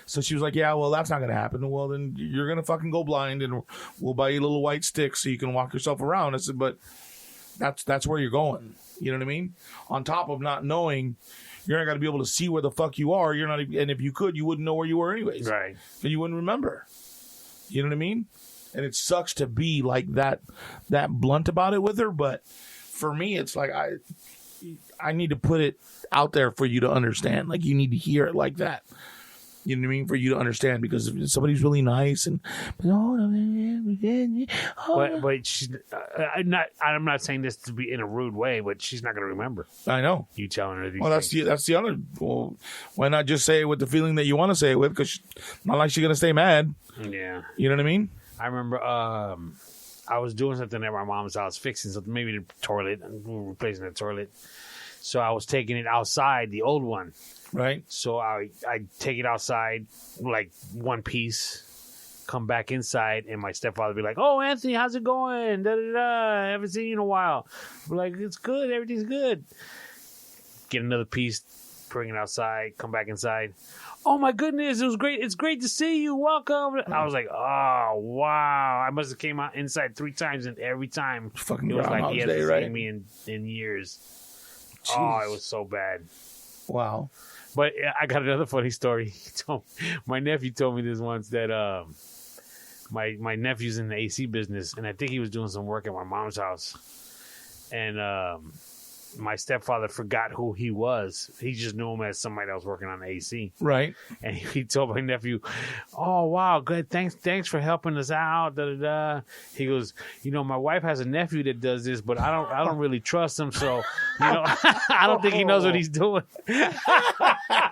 so she was like, yeah, well, that's not going to happen. Well, then you're going to fucking go blind, and we'll buy you little white sticks so you can walk yourself around. I said, but that's where you're going. You know what I mean? On top of not knowing, you're not going to be able to see where the fuck you are. You're not, and if you could, you wouldn't know where you were anyways. Right. And you wouldn't remember. You know what I mean? And it sucks to be like that blunt about it with her. But for me, it's like, I need to put it out there for you to understand. Like, you need to hear it like that. You know what I mean? For you to understand, because if somebody's really nice and but she's, I'm not saying this to be in a rude way, but she's not going to remember. I know You telling her these Well, things. that's the other. Well, why not just say it with the feeling that you want to say it with? Because not like she's gonna stay mad. Yeah. You know what I mean? I remember I was doing something at my mom's house, fixing something, maybe the toilet, we were replacing the toilet. So I was taking it outside, the old one. Right. So I take it outside, like one piece, come back inside, and my stepfather would be like, oh, Anthony, how's it going? I haven't seen you in a while. I'm like, it's good. Everything's good. Get another piece, bring it outside, come back inside. Oh, my goodness, it was great. It's great to see you. Welcome. I was like, oh, wow. I must have came out inside 3 times, and every time Fucking it was like he Groundhog's hasn't Day, seen right? me in years. Jeez. Oh, it was so bad. Wow. But I got another funny story. My nephew told me this once that my nephew's in the AC business, and I think he was doing some work at my mom's house, and my stepfather forgot who he was. He just knew him as somebody that was working on the AC. Right. And he told my nephew, "Oh wow, good, thanks for helping us out." Da, da, da. He goes, "My wife has a nephew that does this, but I don't really trust him, so I don't think he knows what he's doing."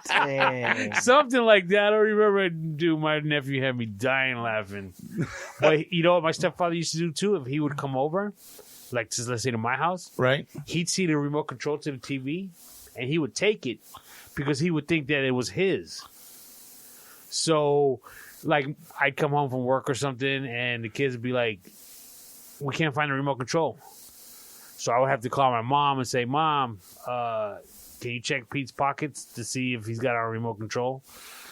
Dang. Something like that. I don't remember. Dude, my nephew had me dying laughing. But you know what my stepfather used to do too? If he would come over, like let's say to my house, Right. he'd see the remote control to the TV, and he would take it because he would think that it was his. So, like, I'd come home from work or something, and the kids would be like, "We can't find the remote control." So I would have to call my mom and say, "Mom, can you check Pete's pockets to see if he's got our remote control?"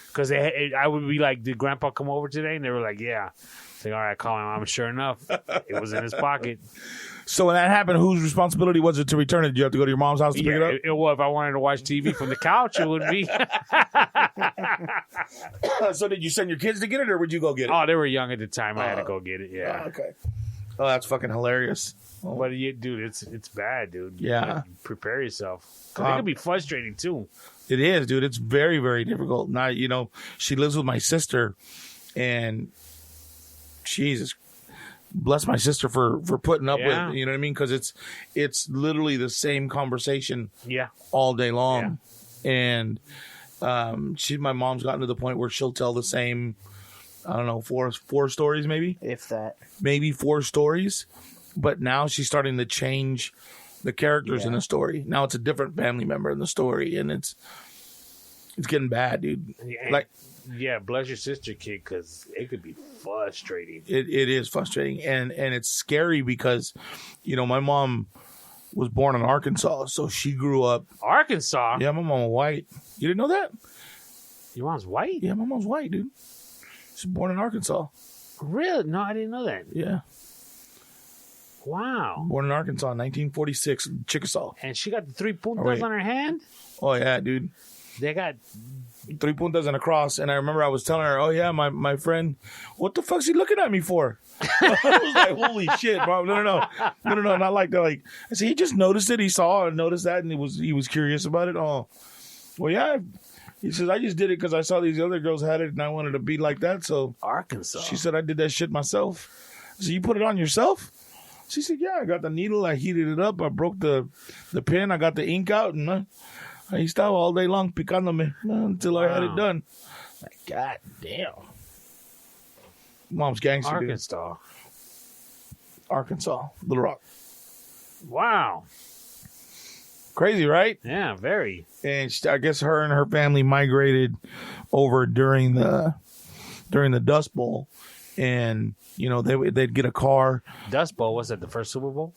Because I would be like, "Did Grandpa come over today?" And they were like, "Yeah." Say, "All right, call my mom." Sure enough, it was in his pocket. So when that happened, whose responsibility was it to return it? Did you have to go to your mom's house to pick it up? Well, if I wanted to watch TV from the couch, it would be. So did you send your kids to get it, or would you go get it? Oh, they were young at the time. I had to go get it. Yeah. Okay. Oh, that's fucking hilarious. But dude, it's bad, dude. Yeah. You gotta prepare yourself. 'Cause it can be frustrating too. It is, dude. It's very, very difficult. Now, she lives with my sister, and Jesus, bless my sister for putting up with, you know what I mean? Because it's literally the same conversation Yeah. all day long. And my mom's gotten to the point where she'll tell the same, I don't know, four stories maybe? If that. Maybe 4 stories. But now she's starting to change the characters in the story. Now it's a different family member in the story, and it's getting bad, dude. Yeah, bless your sister, kid, because it could be frustrating. It is frustrating, and it's scary because, my mom was born in Arkansas, so she grew up. Arkansas? Yeah, my mom was white. You didn't know that? Your mom's white? Yeah, my mom's white, dude. She's born in Arkansas. Really? No, I didn't know that. Yeah, Wow. born in Arkansas, 1946, Chickasaw. And she got the 3 puntas wait. on her hand? Oh yeah, dude. They got 3 puntas and a cross, and I remember I was telling her, "Oh yeah, my friend, what the fuck's he looking at me for?" I was like, "Holy shit, bro! No, not like that." Like I said, he just noticed it. He saw and noticed that, and he was curious about it. Oh, well, yeah. He says, "I just did it because I saw these other girls had it, and I wanted to be like that." So Arkansas. she said, "I did that shit myself." So you put it on yourself? She said, "Yeah, I got the needle, I heated it up, I broke the pen, I got the ink out, and I estaba all day long picándome until I had it done." Like, God damn. Mom's gangster, dude. Arkansas, Little Rock. Wow. Crazy, right? Yeah, very. And I guess her and her family migrated over during the Dust Bowl, and they'd get a car. Dust Bowl, was that the first Super Bowl?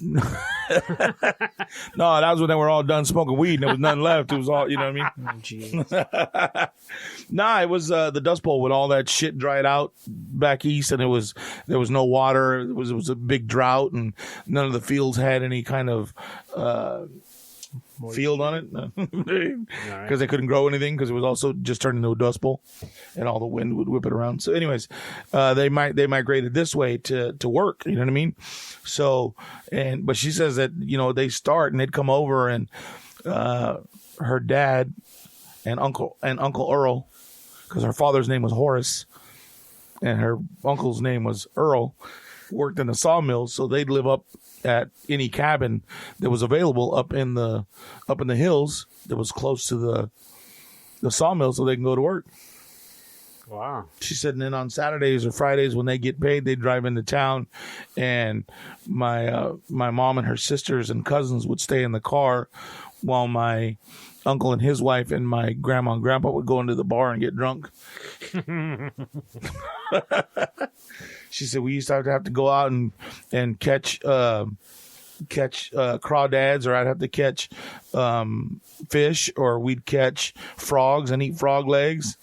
No, that was when they were all done smoking weed and there was nothing left. It was all, you know what I mean? Nah, it was the Dust Bowl when all that shit dried out back east, and there was no water. It was a big drought, and none of the fields had any kind of field on it because they couldn't grow anything because it was also just turned into a dust bowl, and all the wind would whip it around. So, anyways, they migrated this way to work. You know what I mean? So, but she says that they start and they'd come over, and her dad and Uncle Earl, because her father's name was Horace and her uncle's name was Earl, worked in the sawmill, so they'd live up at any cabin that was available up in the hills that was close to the sawmill, so they can go to work. Wow. She said, and then on Saturdays or Fridays when they get paid, they drive into town, and my mom and her sisters and cousins would stay in the car while my uncle and his wife and my grandma and grandpa would go into the bar and get drunk. She said we used to have to go out and catch crawdads, or I'd have to catch fish, or we'd catch frogs and eat frog legs.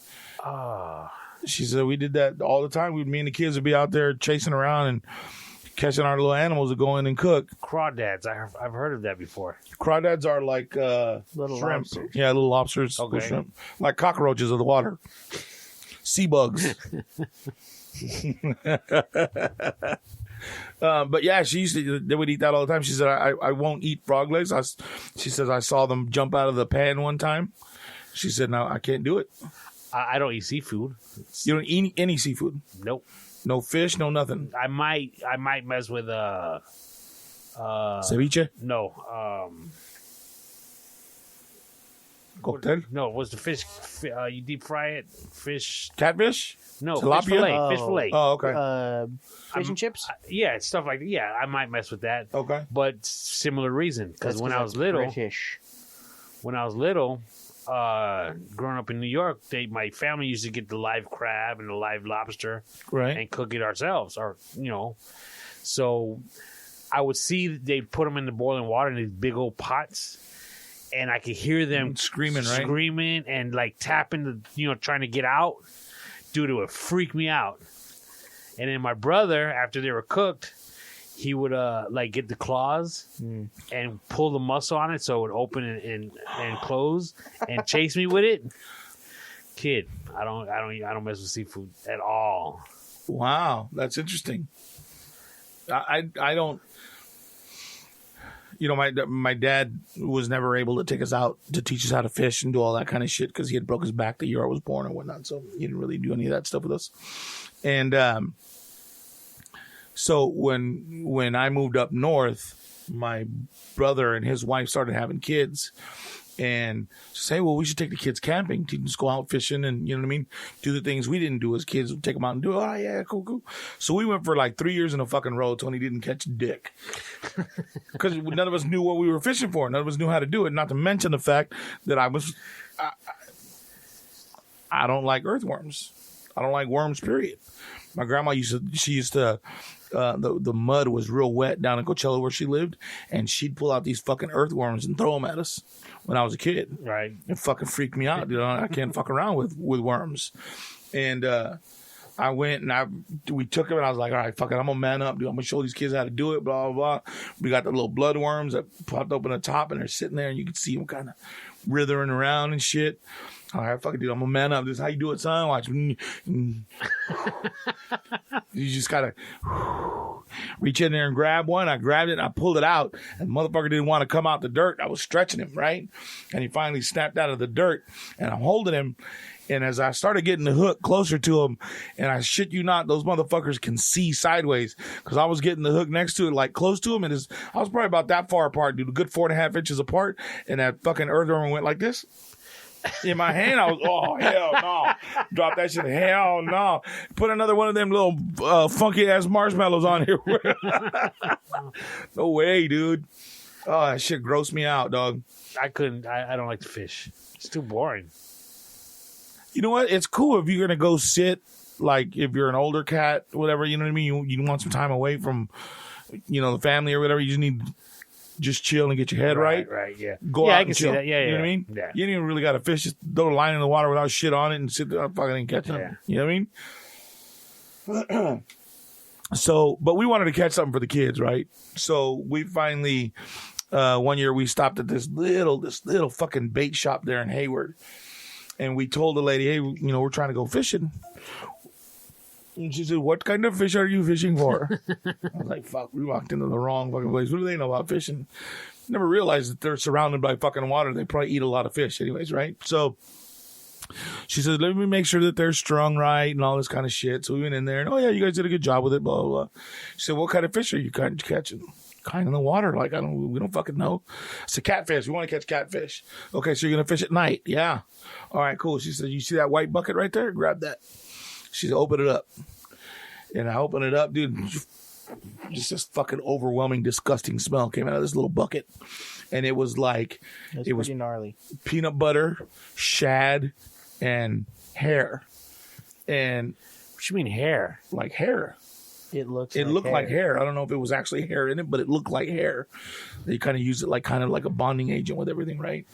She said we did that all the time. Me and the kids would be out there chasing around and catching our little animals to go in and cook. Crawdads, I've heard of that before. Crawdads are like Little shrimp. lobsters. Yeah, little lobsters. Okay. Little shrimp. Like cockroaches of the water. Sea bugs. But yeah, they would eat that all the time. She said, I won't eat frog legs. She says, I saw them jump out of the pan one time. She said, no, I can't do it. I don't eat seafood. You don't eat any seafood? Nope. No fish, no nothing? I might mess with Ceviche? No. Cocktail? No, what's the fish? You deep fry it? Fish? Catfish? No, Tilapia? fish fillet. Fish fillet. Oh, okay. Fish and chips. Yeah, stuff like that. Yeah, I might mess with that. Okay. But similar reason, because That's when I was little, British. growing up in New York, my family used to get the live crab and the live lobster Right. and cook it ourselves, or so I would see they put them in the boiling water in these big old pots, and I could hear them Screaming, right? screaming and like tapping trying to get out. Dude, it would freak me out. And then my brother, after they were cooked, he would get the claws and pull the muscle on it so it would open and close and chase me with it. Kid, I don't mess with seafood at all. Wow, that's interesting. I don't. My dad was never able to take us out to teach us how to fish and do all that kind of shit because he had broke his back the year I was born and whatnot. So he didn't really do any of that stuff with us. And so when I moved up north, my brother and his wife started having kids. And say, well, we should take the kids camping. Just go out fishing and, you know what I mean? Do the things we didn't do as kids. Take them out and do it. Oh, yeah, cool. So we went for like 3 years in a fucking row. Tony didn't catch dick. Because none of us knew what we were fishing for. None of us knew how to do it. Not to mention the fact that I don't like earthworms. I don't like worms, period. My grandma used to the mud was real wet down in Coachella where she lived, and she'd pull out these fucking earthworms and throw them at us when I was a kid. Right. It fucking freaked me out. I can't fuck around with worms. And I went and we took them, and I was like, all right, fuck it, I'm gonna man up, dude. I'm gonna show these kids how to do it, blah, blah, blah. We got the little blood worms that popped open the top, and they're sitting there, and you can see them kind of writhing around and shit. All right, fuck it, dude. I'm gonna man up. This is how you do it, son. Watch. You just gotta reach in there and grab one. I grabbed it and I pulled it out. And the motherfucker didn't want to come out the dirt. I was stretching him, right? And he finally snapped out of the dirt. And I'm holding him. And as I started getting the hook closer to him, and I shit you not, those motherfuckers can see sideways because I was getting the hook next to it, like close to him. And I was probably about that far apart, dude, a good 4.5 inches apart. And that fucking earthworm went like this. In my hand, I was, oh, hell no. Drop that shit, hell no. Put another one of them little funky-ass marshmallows on here. No way, dude. Oh, that shit grossed me out, dog. I couldn't. I don't like to fish. It's too boring. You know what? It's cool if you're going to go sit, like if you're an older cat, whatever, you know what I mean? You want some time away from, the family or whatever. You just need just chill and get your head right. Right, yeah. Go yeah, out I can and see chill. that. Yeah, you know what I mean? Yeah. You didn't even really got to fish. Just throw a line in the water without shit on it and sit there and fucking catch them. Yeah. You know what I mean? So, but we wanted to catch something for the kids, right? So we finally, one year we stopped at this little fucking bait shop there in Hayward. And we told the lady, hey, we're trying to go fishing. And she said, what kind of fish are you fishing for? I was like, fuck, we walked into the wrong fucking place. What do they know about fishing? Never realized that they're surrounded by fucking water. They probably eat a lot of fish anyways, right? So she said, let me make sure that they're strung right and all this kind of shit. So we went in there and, oh, yeah, you guys did a good job with it, blah, blah, blah. She said, what kind of fish are you catching? Kind in the water. Like, we don't fucking know. I said, catfish. We want to catch catfish. Okay, so you're going to fish at night? Yeah. All right, cool. She said, you see that white bucket right there? Grab that. She said, open it up. And I opened it up, dude. Just this fucking overwhelming, disgusting smell came out of this little bucket. And it was like, it was gnarly. Peanut butter, shad, and hair. And what you mean hair? Like hair. It looked like hair. I don't know if it was actually hair in it, but it looked like hair. They kind of use it like a bonding agent with everything, right?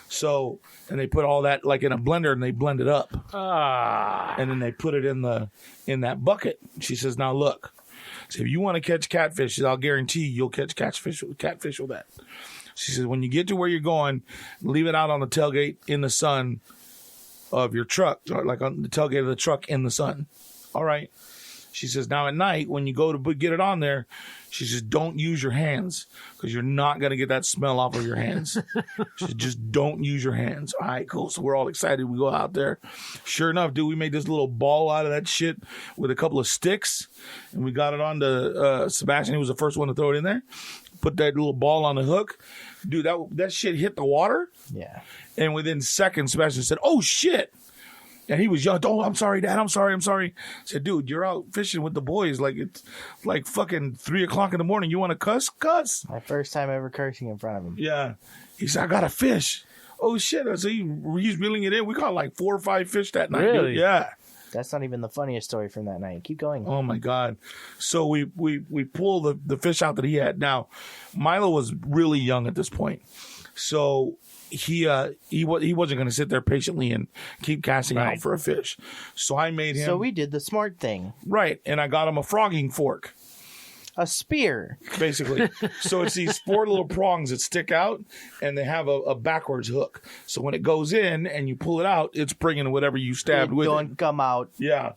So, and they put all that like in a blender and they blend it up. And then they put it in that bucket. She says, now look, so if you want to catch catfish, I'll guarantee you'll catch catfish with that. She says, when you get to where you're going, leave it out on the tailgate in the sun of your truck, or like on the tailgate of the truck in the sun. All right. She says, now at night, when you go to get it on there, she says, don't use your hands because you're not going to get that smell off of your hands. She said, just don't use your hands. All right, cool. So we're all excited. We go out there. Sure enough, dude, we made this little ball out of that shit with a couple of sticks, and we got it on to Sebastian. He was the first one to throw it in there. Put that little ball on the hook. Dude, that shit hit the water. Yeah. And within seconds, Sebastian said, oh, shit. And he was young. Oh, I'm sorry, Dad. I'm sorry. I said, dude, you're out fishing with the boys. Like, it's like fucking 3 o'clock in the morning. You want to cuss? Cuss. My first time ever cursing in front of him. Yeah. He said, I got a fish. Oh, shit. So he's reeling it in. We caught like 4 or 5 fish that night. Really? Dude. Yeah. That's not even the funniest story from that night. Keep going. Oh, my God. So we pull the fish out that he had. Now, Milo was really young at this point. So he wasn't going to sit there patiently and keep casting out for a fish. So I made him. So we did the smart thing. Right. And I got him a frogging fork. A spear. Basically. So it's these 4 little prongs that stick out, and they have a backwards hook. So when it goes in and you pull it out, it's bringing whatever you stabbed with Don't it. come out. Yeah.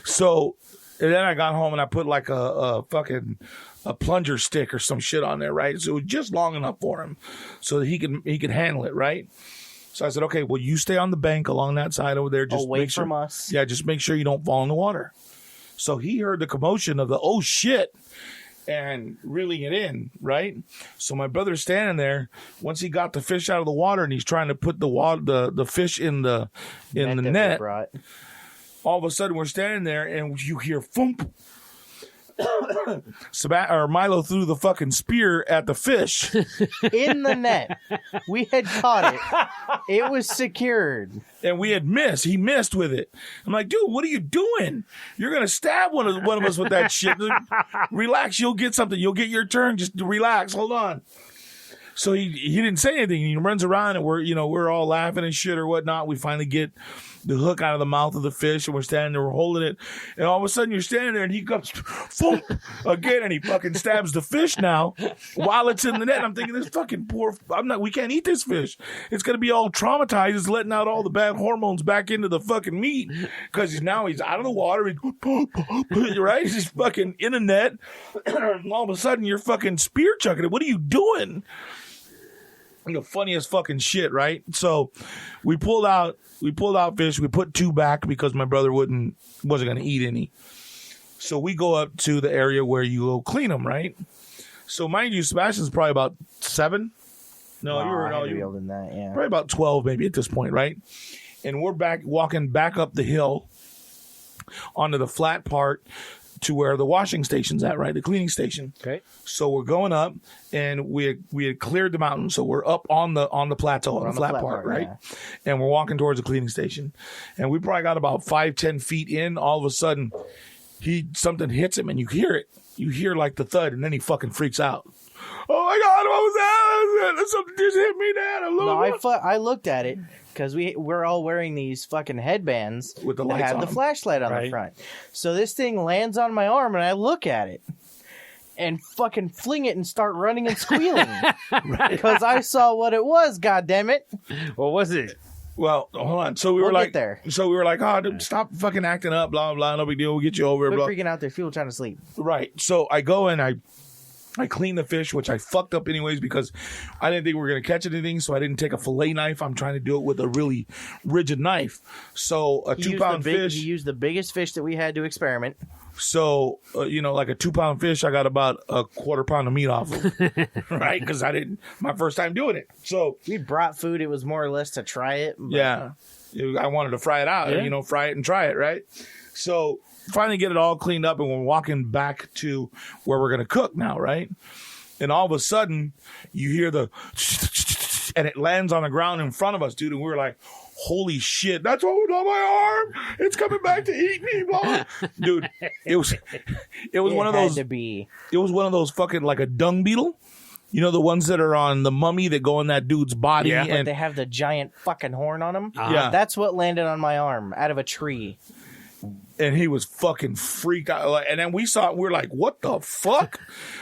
So and then I got home and I put like a fucking a plunger stick or some shit on there, right? So it was just long enough for him so that he could handle it, right? So I said, okay, well, you stay on the bank along that side over there. Just Away make sure, from us. Yeah, just make sure you don't fall in the water. So he heard the commotion of the, oh, shit, and reeling it in, right? So my brother's standing there. Once he got the fish out of the water and he's trying to put the fish in the net, all of a sudden we're standing there and you hear thump. Milo threw the fucking spear at the fish in the net. We had caught it. It was secured. And we had missed. He missed with it. I'm like, dude, what are you doing? You're going to stab one of us with that shit. Relax. You'll get something. You'll get your turn. Just relax. Hold on. So he didn't say anything. He runs around and we're all laughing and shit or whatnot. We finally get the hook out of the mouth of the fish and we're standing there, we're holding it. And all of a sudden you're standing there and he comes thump, again and he fucking stabs the fish now while it's in the net. I'm thinking this fucking we can't eat this fish. It's going to be all traumatized. It's letting out all the bad hormones back into the fucking meat because he's out of the water. He's, right? He's fucking in a net. And all of a sudden you're fucking spear chucking it. What are you doing? The funniest fucking shit, right? So we pulled out fish. We put 2 back because my brother wasn't going to eat any. So we go up to the area where you go clean them, right? So mind you, Sebastian's probably about 7. No, you were older than that, yeah. Probably about 12 maybe at this point, right? And we're walking back up the hill onto the flat part to where the washing station's at, right? The cleaning station. Okay. So we're going up, and we had cleared the mountain, so we're up on the plateau, on the flat part, right? Yeah. And we're walking towards the cleaning station, and we probably got about 5-10 feet in. All of a sudden, something hits him, and you hear it. You hear like the thud, and then he fucking freaks out. Oh my God! What was that? Something just hit me, Dad. I looked at it. Because we're all wearing these fucking headbands with the lights that have the flashlight on the front. So this thing lands on my arm, and I look at it and fucking fling it and start running and squealing because I saw what it was. God damn it! What was it? Well, hold on. So we were like, oh, stop fucking acting up, blah blah. No big deal. We'll get you over. Quit freaking out. There's people trying to sleep. Right. So I go and I clean the fish, which I fucked up anyways because I didn't think we were going to catch anything, so I didn't take a fillet knife. I'm trying to do it with a really rigid knife. So a 2-pound fish. He used the biggest fish that we had to experiment. So, like a 2-pound fish, I got about a 1/4 pound of meat off of, right? Because my first time doing it. So we brought food. It was more or less to try it. Yeah. I wanted to fry it out, fry it and try it, right? So finally get it all cleaned up, and we're walking back to where we're going to cook now, right? And all of a sudden, you hear and it lands on the ground in front of us, dude, and we were like, holy shit, that's what was on my arm. It's coming back to eat me, blah. Dude, it was one of those. It was one of those fucking like a dung beetle. You know, the ones that are on the mummy that go in that dude's body. Yeah, and they have the giant fucking horn on them. Yeah. That's what landed on my arm out of a tree. And he was fucking freaked out. And then we saw it. We were like, "What the fuck?"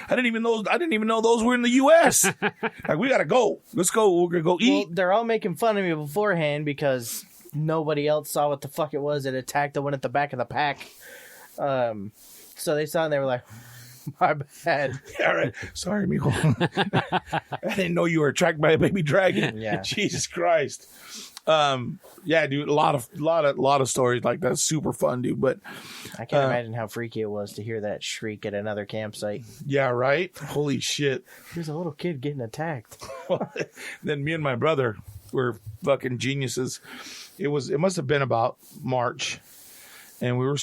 I didn't even know those were in the U.S. Like, we gotta go. Let's go. We're gonna go eat. Well, they're all making fun of me beforehand because nobody else saw what the fuck it was that attacked the one at the back of the pack. So they saw it and they were like, my bad. Yeah, right. Sorry, Mijo. I didn't know you were attacked by a baby dragon. Yeah. Jesus Christ. Yeah, dude, a lot of stories like that. Super fun, dude. But I can't imagine how freaky it was to hear that shriek at another campsite. yeah, right. Holy shit. There's a little kid getting attacked. Then me and my brother were fucking geniuses. It must have been about March, and we were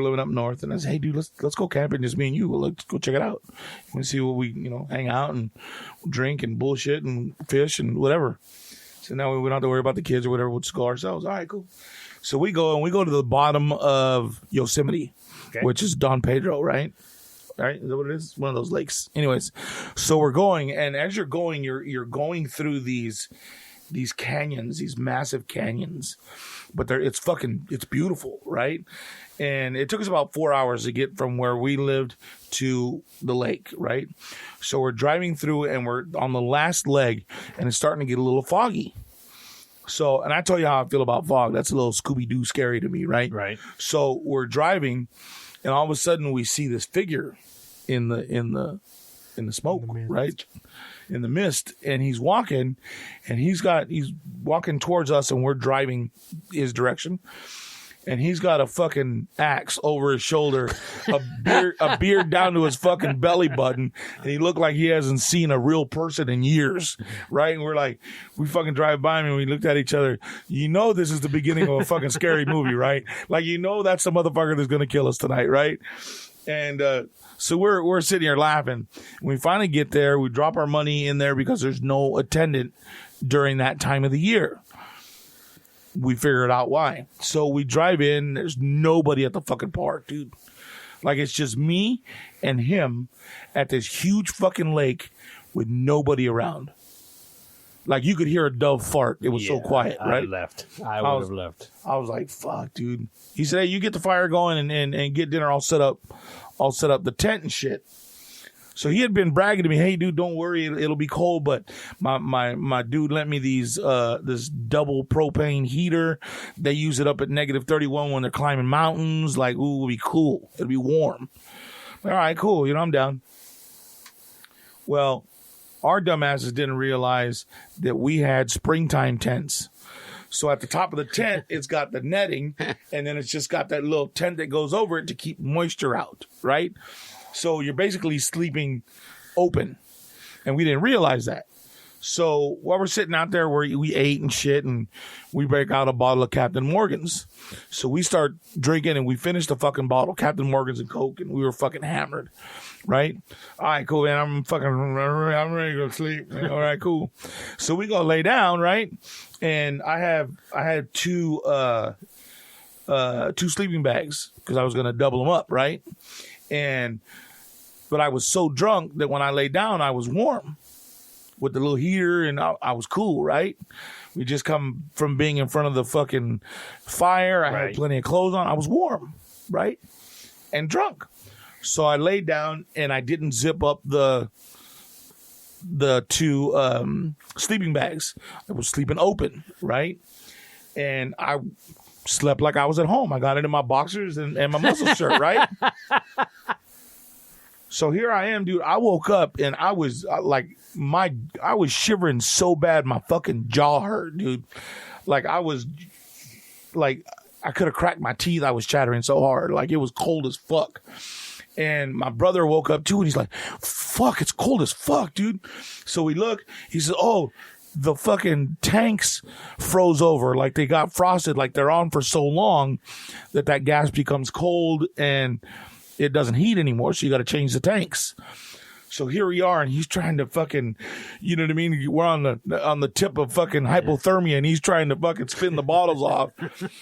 living up north. And I said, "Hey, dude, let's go camping, just me and you. Let's go check it out. We see what we hang out and drink and bullshit and fish and whatever." So now we don't have to worry about the kids or whatever. We'll just go ourselves. All right, cool. So we go to the bottom of Yosemite, which is Don Pedro, right? Right? Is that what it is? One of those lakes. Anyways, so we're going, and as you're going, you're going through these canyons, these massive canyons, but it's beautiful, right? And it took us about 4 hours to get from where we lived to the lake, right? So we're driving through and we're on the last leg and it's starting to get a little foggy. So, and I tell you how I feel about fog. That's a little Scooby-Doo scary to me, right? Right. So we're driving and all of a sudden we see this figure in the smoke, right? In the mist, and he's walking towards us and we're driving his direction. And he's got a fucking axe over his shoulder, a beard down to his fucking belly button, and he looked like he hasn't seen a real person in years, right? And we're like, we fucking drive by him and we looked at each other. This is the beginning of a fucking scary movie, right? Like, that's the motherfucker that's gonna kill us tonight, right? And so we're sitting here laughing. When we finally get there, we drop our money in there because there's no attendant during that time of the year. We figured out why. So we drive in. There's nobody at the fucking park, dude. Like, it's just me and him at this huge fucking lake with nobody around. Like, you could hear a dove fart. It was so quiet, right? I would have left. I was like, fuck, dude. He said, hey, you get the fire going and get dinner all set up. I'll set up the tent and shit. So he had been bragging to me, hey, dude, don't worry, it'll be cold, but my dude lent me this double propane heater. They use it up at -31 when they're climbing mountains. Like, ooh, it'll be cool. It'll be warm. All right, cool. I'm down. Well, our dumbasses didn't realize that we had springtime tents. So at the top of the tent, it's got the netting, and then it's just got that little tent that goes over it to keep moisture out, right? So you're basically sleeping open, and we didn't realize that. So while we're sitting out there, we ate and shit, and we break out a bottle of Captain Morgan's. So we start drinking, and we finish the fucking bottle, Captain Morgan's and Coke, and we were fucking hammered, right? All right, cool, man. I'm ready to go sleep. All right, cool. So we go lay down, right? And I had two sleeping bags because I was gonna double them up, right? But I was so drunk that when I lay down, I was warm with the little heater, and I was cool, right? We just come from being in front of the fucking fire. I had plenty of clothes on. I was warm, right? And drunk. So I laid down, and I didn't zip up the two sleeping bags. I was sleeping open, right? And I slept like I was at home. I got into my boxers and my muscle shirt, right? So here I am, dude. I woke up and I was I was shivering so bad my fucking jaw hurt, dude. Like, I was like, I could have cracked my teeth. I was chattering so hard. Like, it was cold as fuck. And my brother woke up too, and he's like, fuck, it's cold as fuck, dude. So we look, he says, oh, the fucking tanks froze over. Like, they got frosted, like they're on for so long that gas becomes cold and it doesn't heat anymore, so you got to change the tanks. So here we are, and he's trying to fucking, you know what I mean? We're on the tip of fucking hypothermia, and he's trying to fucking spin the bottles off.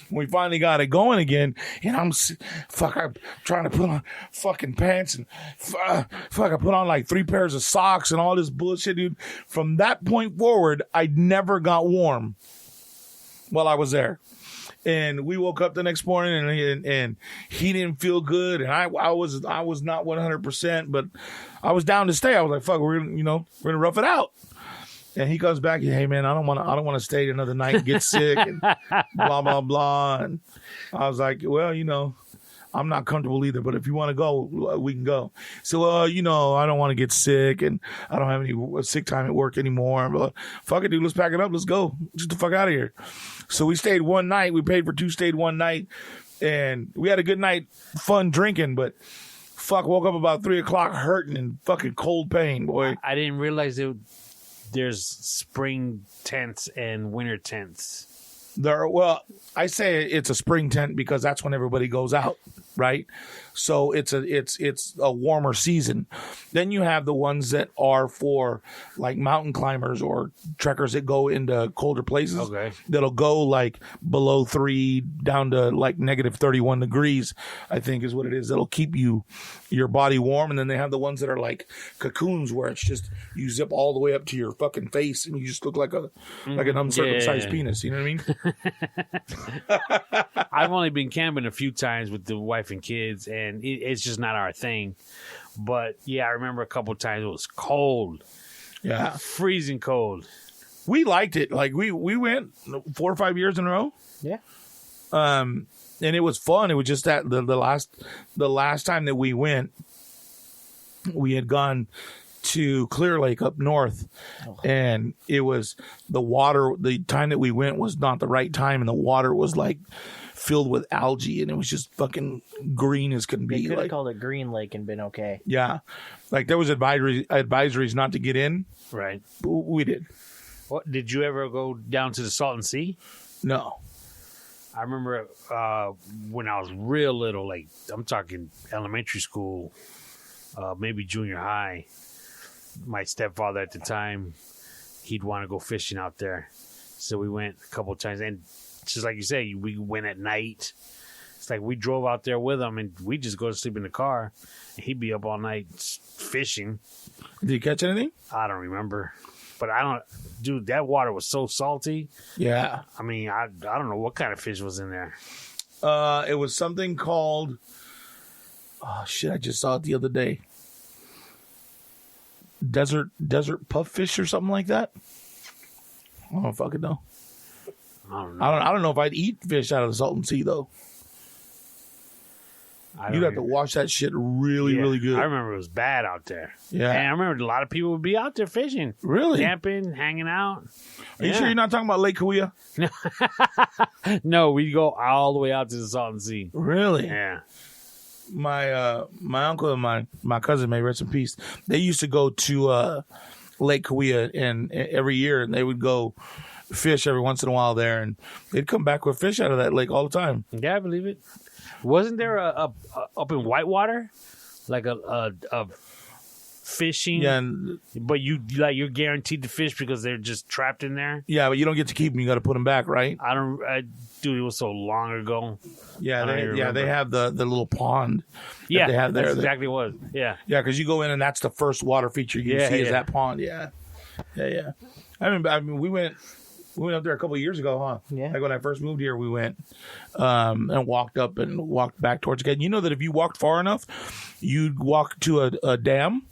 We finally got it going again, and I'm trying to put on fucking pants, and I put on like 3 pairs of socks and all this bullshit, dude. From that point forward, I never got warm while I was there. And we woke up the next morning, and he didn't feel good, and I was not 100%, but I was down to stay. I was like, "Fuck, we're gonna rough it out." And he comes back, hey man, I don't want to stay another night and get sick, and blah blah blah. And I was like, well, I'm not comfortable either, but if you want to go, we can go. So, I don't want to get sick, and I don't have any sick time at work anymore. But fuck it, dude. Let's pack it up. Let's go. Get the fuck out of here. So we stayed one night. We paid for 2, stayed one night, and we had a good night, fun drinking, but fuck, woke up about 3 o'clock hurting and fucking cold pain, boy. I didn't realize there's spring tents and winter tents. I say it's a spring tent because that's when everybody goes out, right? So it's a warmer season. Then you have the ones that are for like mountain climbers or trekkers that go into colder places. Okay. That'll go like below 3 down to like negative 31 degrees, I think is what it is. That'll keep your body warm. And then they have the ones that are like cocoons where it's just you zip all the way up to your fucking face and you just look like an uncircumcised penis. You know what I mean? I've only been camping a few times with the wife and kids, and it's just not our thing. But yeah, I remember a couple times it was cold. Yeah. Freezing cold. We liked it. Like we went 4 or 5 years in a row. Yeah. And it was fun. It was just that the last time that we went, we had gone to Clear Lake up north, and it was the water. The time that we went was not the right time, and the water was like filled with algae, and it was just fucking green as can They be. could have Like, called it Green Lake and been okay. yeah, like there was advisories not to get in. Right. But we did. What, did you ever go down to the Salton Sea? No. I remember when I was real little, like I'm talking elementary school, maybe junior high. My stepfather at the time, he'd want to go fishing out there. So we went a couple of times. And just like you say, we went at night. It's like we drove out there with him, and we just go to sleep in the car. And he'd be up all night fishing. Did you catch anything? I don't remember. But dude, that water was so salty. Yeah. I mean, I don't know what kind of fish was in there. It was something called, oh shit, I just saw it the other day. Desert puffish or something like that. I don't fucking know. I don't know. I don't know if I'd eat fish out of the Salton Sea though. You'd have to wash that shit really, really good. I remember it was bad out there. Yeah. And I remember a lot of people would be out there fishing. Really? Camping, hanging out. Are you sure you're not talking about Lake Kauai? No, we go all the way out to the Salton Sea. Really? Yeah. My uncle and my cousin, may rest in peace, they used to go to Lake Kauai and every year, and they would go fish every once in a while there, and they'd come back with fish out of that lake all the time. Yeah, I believe it. Wasn't there a up in Whitewater, like a fishing? Yeah, but you're guaranteed to fish because they're just trapped in there. yeah, but you don't get to keep them. You got to put them back, right? Dude, it was so long ago. Yeah, I don't even they have the little pond. Yeah, they have there. that's exactly what it was. Yeah. Yeah, because you go in and that's the first water feature you see is that pond. Yeah. I mean, we went up there a couple of years ago, huh? Yeah. Like when I first moved here, we went and walked up and walked back towards again. You know that if you walked far enough, you'd walk to a dam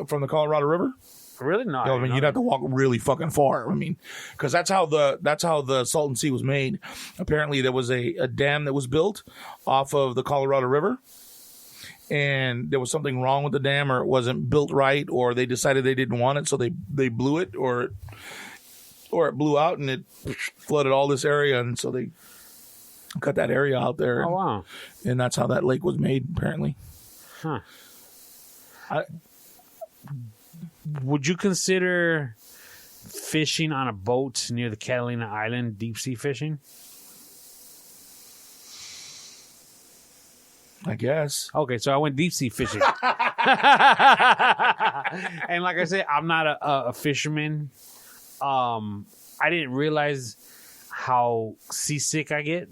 from the Colorado River. Really? No. I mean, you'd have to walk really fucking far. I mean, because that's how the Salton Sea was made. Apparently, there was a dam that was built off of the Colorado River, and there was something wrong with the dam, or it wasn't built right, or they decided they didn't want it, so they blew it, or it blew out and it flooded all this area, and so they cut that area out there. Oh wow! And that's how that lake was made, apparently. Huh. Would you consider fishing on a boat near the Catalina Island deep sea fishing? I guess. Okay, so I went deep sea fishing. And like I said, I'm not a fisherman. I didn't realize how seasick I get.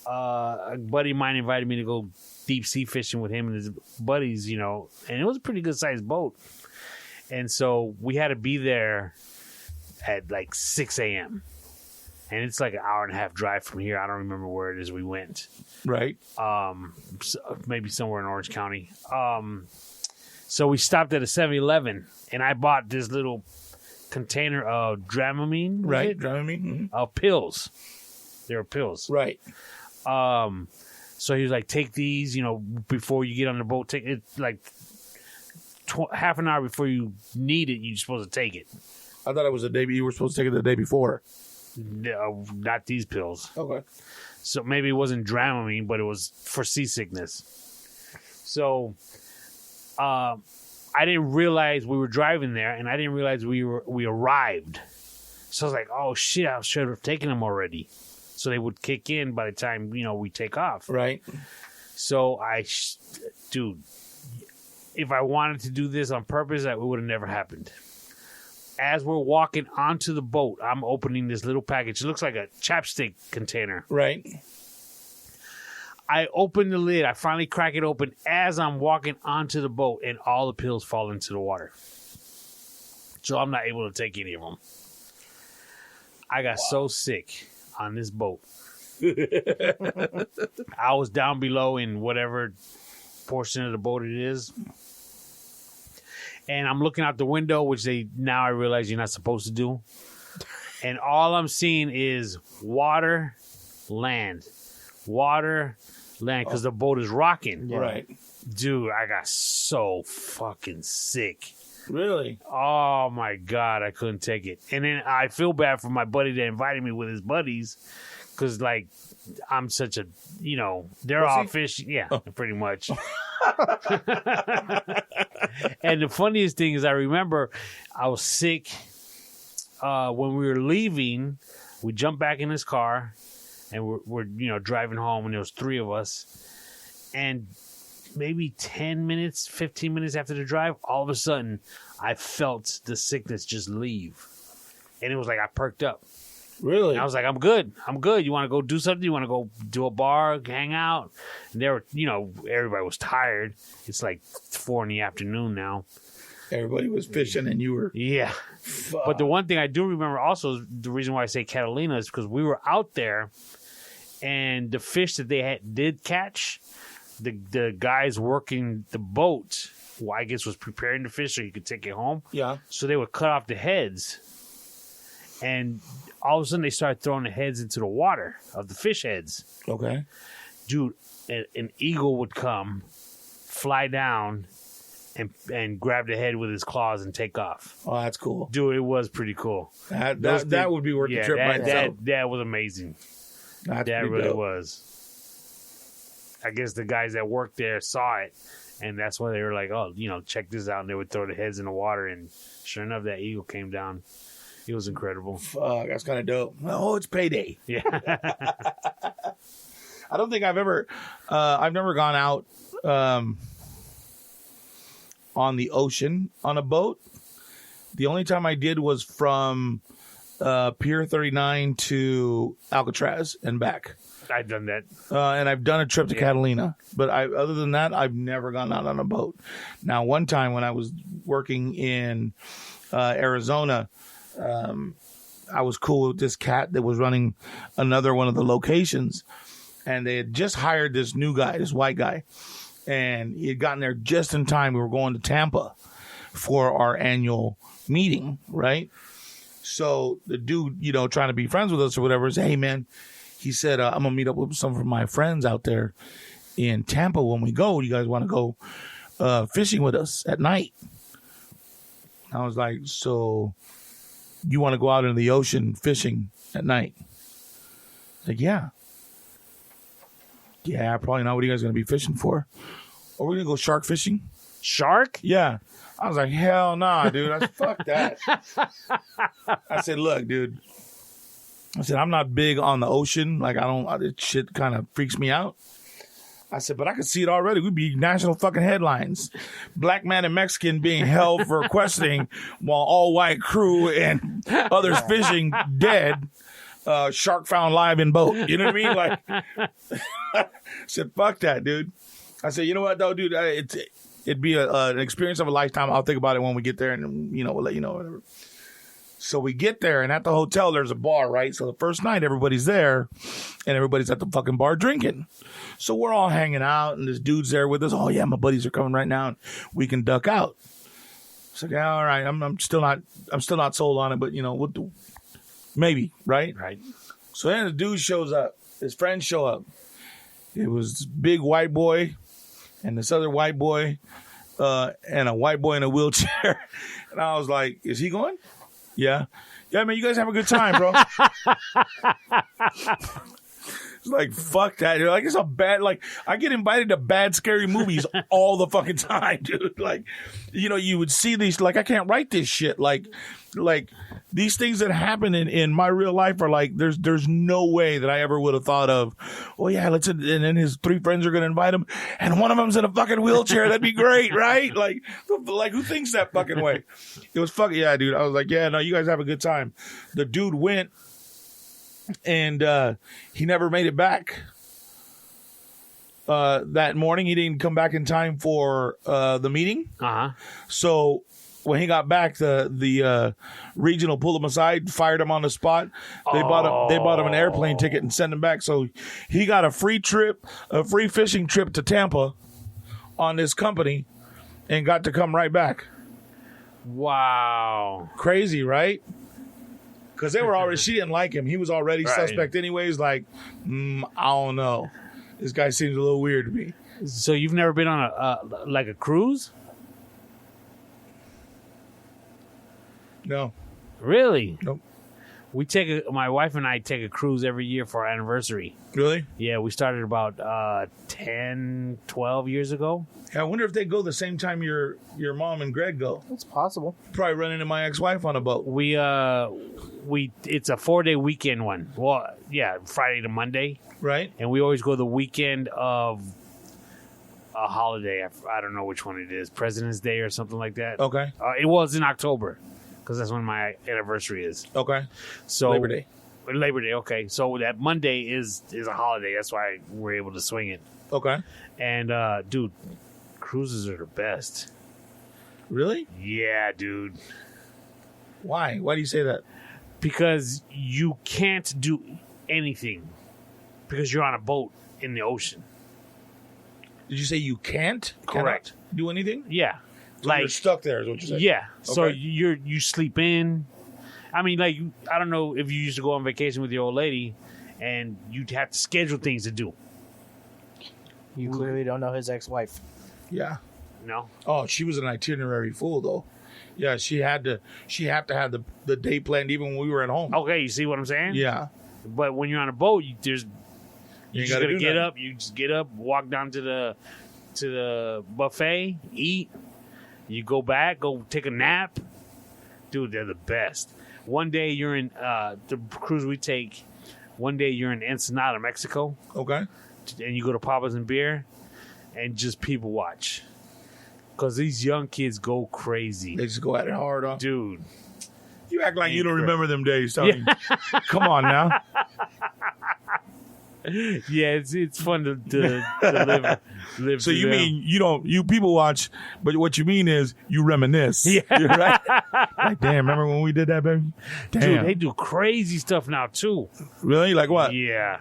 A buddy of mine invited me to go deep sea fishing with him and his buddies, and it was a pretty good sized boat. And so we had to be there at like 6 a.m. And it's like an hour and a half drive from here. I don't remember where it is we went. Right. Maybe somewhere in Orange County. So we stopped at a 7-Eleven, and I bought this little container of Dramamine. Right. Dramamine. Pills. They were pills. Right. So he was like, take these, before you get on the boat. Take it like half an hour before you need it. You're supposed to take it. I thought it was the day. You were supposed to take it the day before. No, not these pills. Okay. So maybe it wasn't Dramamine, but it was for seasickness. So, I didn't realize we were driving there, and I didn't realize we arrived. So I was like, "Oh shit! I should have taken them already." So they would kick in by the time we take off. Right. So dude, if I wanted to do this on purpose, that would have never happened. As we're walking onto the boat, I'm opening this little package. It looks like a chapstick container. Right. I open the lid. I finally crack it open as I'm walking onto the boat, and all the pills fall into the water. So I'm not able to take any of them. I got so sick on this boat. I was down below in whatever portion of the boat it is. And I'm looking out the window, which now I realize you're not supposed to do. And all I'm seeing is water, land. Water, land, because the boat is rocking. Yeah. Right. Dude, I got so fucking sick. Really? Oh, my God, I couldn't take it. And then I feel bad for my buddy that invited me with his buddies, because, like, I'm such a, they're all fishing. Yeah, pretty much. And the funniest thing is I remember I was sick when we were leaving. We jumped back in his car, and we're driving home, and there was 3 of us. And maybe 10 minutes, 15 minutes after the drive, all of a sudden, I felt the sickness just leave. And it was like I perked up. Really? And I was like, I'm good. You want to go do something? You want to go do a bar, hang out? And they were, everybody was tired. It's like 4 p.m. now. Everybody was fishing and you were... Yeah. Fuck. But the one thing I do remember also, the reason why I say Catalina is because we were out there, and the fish that they did catch, the guys working the boat, who I guess was preparing the fish so you could take it home. Yeah. So they would cut off the heads, and all of a sudden they started throwing the heads into the water of the fish heads. Okay. Dude, an eagle would come, fly down, and grab the head with his claws and take off. Oh, that's cool. Dude, it was pretty cool. That would be worth the trip by itself. That was amazing. That's That pretty really dope. was. I guess the guys that worked there saw it, and that's why they were like, "Oh, check this out." And they would throw the heads in the water, and sure enough, that eagle came down. It was incredible. Fuck, that's kind of dope. Oh, it's payday. Yeah. I don't think I've never gone out on the ocean on a boat. The only time I did was from Pier 39 to Alcatraz and back. I've done that. And I've done a trip to Catalina. But other than that, I've never gone out on a boat. Now, one time when I was working in Arizona, I was cool with this cat that was running another one of the locations. And they had just hired this new guy, this white guy. And he had gotten there just in time. We were going to Tampa for our annual meeting, right? So the dude, trying to be friends with us or whatever, said, "Hey, man," he said, "I'm going to meet up with some of my friends out there in Tampa when we go. Do you guys want to go fishing with us at night?" I was like, "So you want to go out into the ocean fishing at night?" Like, yeah. Yeah, probably not. What are you guys going to be fishing for? Are we going to go shark fishing? Shark? Yeah. I was like, hell nah, dude. I said, fuck that. I said, look, dude. I said, I'm not big on the ocean. Like, this shit kind of freaks me out. I said, but I could see it already. We'd be national fucking headlines. Black man and Mexican being held for questioning while all white crew and others fishing dead. Shark found live in boat. You know what I mean? Like, I said, fuck that, dude. I said, you know what, though, dude? It'd be an experience of a lifetime. I'll think about it when we get there, and, we'll let you know, whatever. So we get there, and at the hotel, there's a bar, right? So the first night, everybody's there, and everybody's at the fucking bar drinking. So we're all hanging out, and this dude's there with us. Oh, yeah, my buddies are coming right now, and we can duck out. It's like, yeah, all right, I'm still not sold on it, but, we'll do. Maybe, right? Right. So then the dude shows up. His friends show up. It was big white boy and this other white boy and a white boy in a wheelchair. And I was like, is he going? Yeah. Yeah, man, you guys have a good time, bro. It's like, fuck that. Like, it's a bad, like, I get invited to bad, scary movies all the fucking time, dude. Like, you know, you would see these, like, I can't write this shit. Like these things that happen in my real life are like, there's no way that I ever would have thought of, oh yeah, and then his 3 friends are going to invite him, and one of them's in a fucking wheelchair. That'd be great, right? Like who thinks that fucking way? It was fucking, yeah, dude. I was like, yeah, no, you guys have a good time. The dude went, and he never made it back. That morning, he didn't come back in time for the meeting. So when he got back, the regional pulled him aside, fired him on the spot. They bought him an airplane ticket and sent him back. So he got a free fishing trip to Tampa on this company, and got to come right back. Wow, crazy, right? Because she didn't like him. He was already suspect anyways. Like, I don't know. This guy seems a little weird to me. So you've never been on a cruise? No. Really? Nope. My wife and I take a cruise every year for our anniversary. Really? Yeah, we started about 10, 12 years ago. Yeah, I wonder if they go the same time your mom and Greg go. It's possible. Probably run into my ex-wife on a boat. It's a 4-day weekend one. Well, yeah, Friday to Monday. Right. And we always go the weekend of a holiday. I don't know which one it is. President's Day or something like that. Okay. It was in October, because that's when my anniversary is. Okay. So Labor Day. Okay. So that Monday is a holiday. That's why we're able to swing it. Okay. And, dude, cruises are the best. Really? Yeah, dude. Why? Why do you say that? Because you can't do anything because you're on a boat in the ocean. Did you say you can't? Correct. Cannot do anything? Yeah. So you're stuck there is what you're saying? Yeah. So Okay. you sleep in. I mean, like, I don't know if you used to go on vacation with your old lady and you'd have to schedule things to do. You clearly don't know his ex-wife. Yeah. No? Oh, she was an itinerary fool, though. Yeah, she had to have the day planned even when we were at home. Okay, you see what I'm saying? Yeah. But when you're on a boat, you just gotta get nothing. up. You just get up, walk down to the buffet, eat. You go back, go take a nap. Dude, they're the best. One day you're in the cruise we take. One day you're in Ensenada, Mexico. Okay. And you go to Papa's and Beer and just people watch. Because these young kids go crazy. They just go at it hard, huh? Dude. You act like you don't remember them days, Tony. Come on now. Yeah, it's fun to live. So you mean you people watch, but what you mean is you reminisce. Yeah. You're right. Like, damn, remember when we did that, baby? Damn. Dude, they do crazy stuff now too. Really? Like what? Yeah.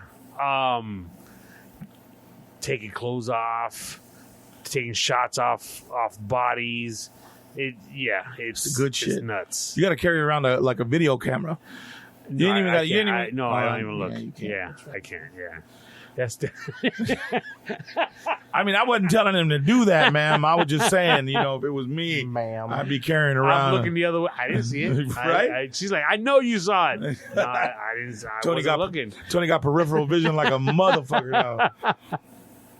Taking clothes off, taking shots off bodies. It's good shit. It's nuts. You got to carry around a video camera. You ain't even got. You ain't even. I don't even look. Yeah, you can't. Yeah, I can't. Yeah, that's the. I mean, I wasn't telling him to do that, ma'am. I was just saying, if it was me, Ma'am. I'd be carrying around. I'm looking the other way. I didn't see it. Right? She's like, I know you saw it. No, I didn't. I wasn't looking. Tony got peripheral vision like a motherfucker now.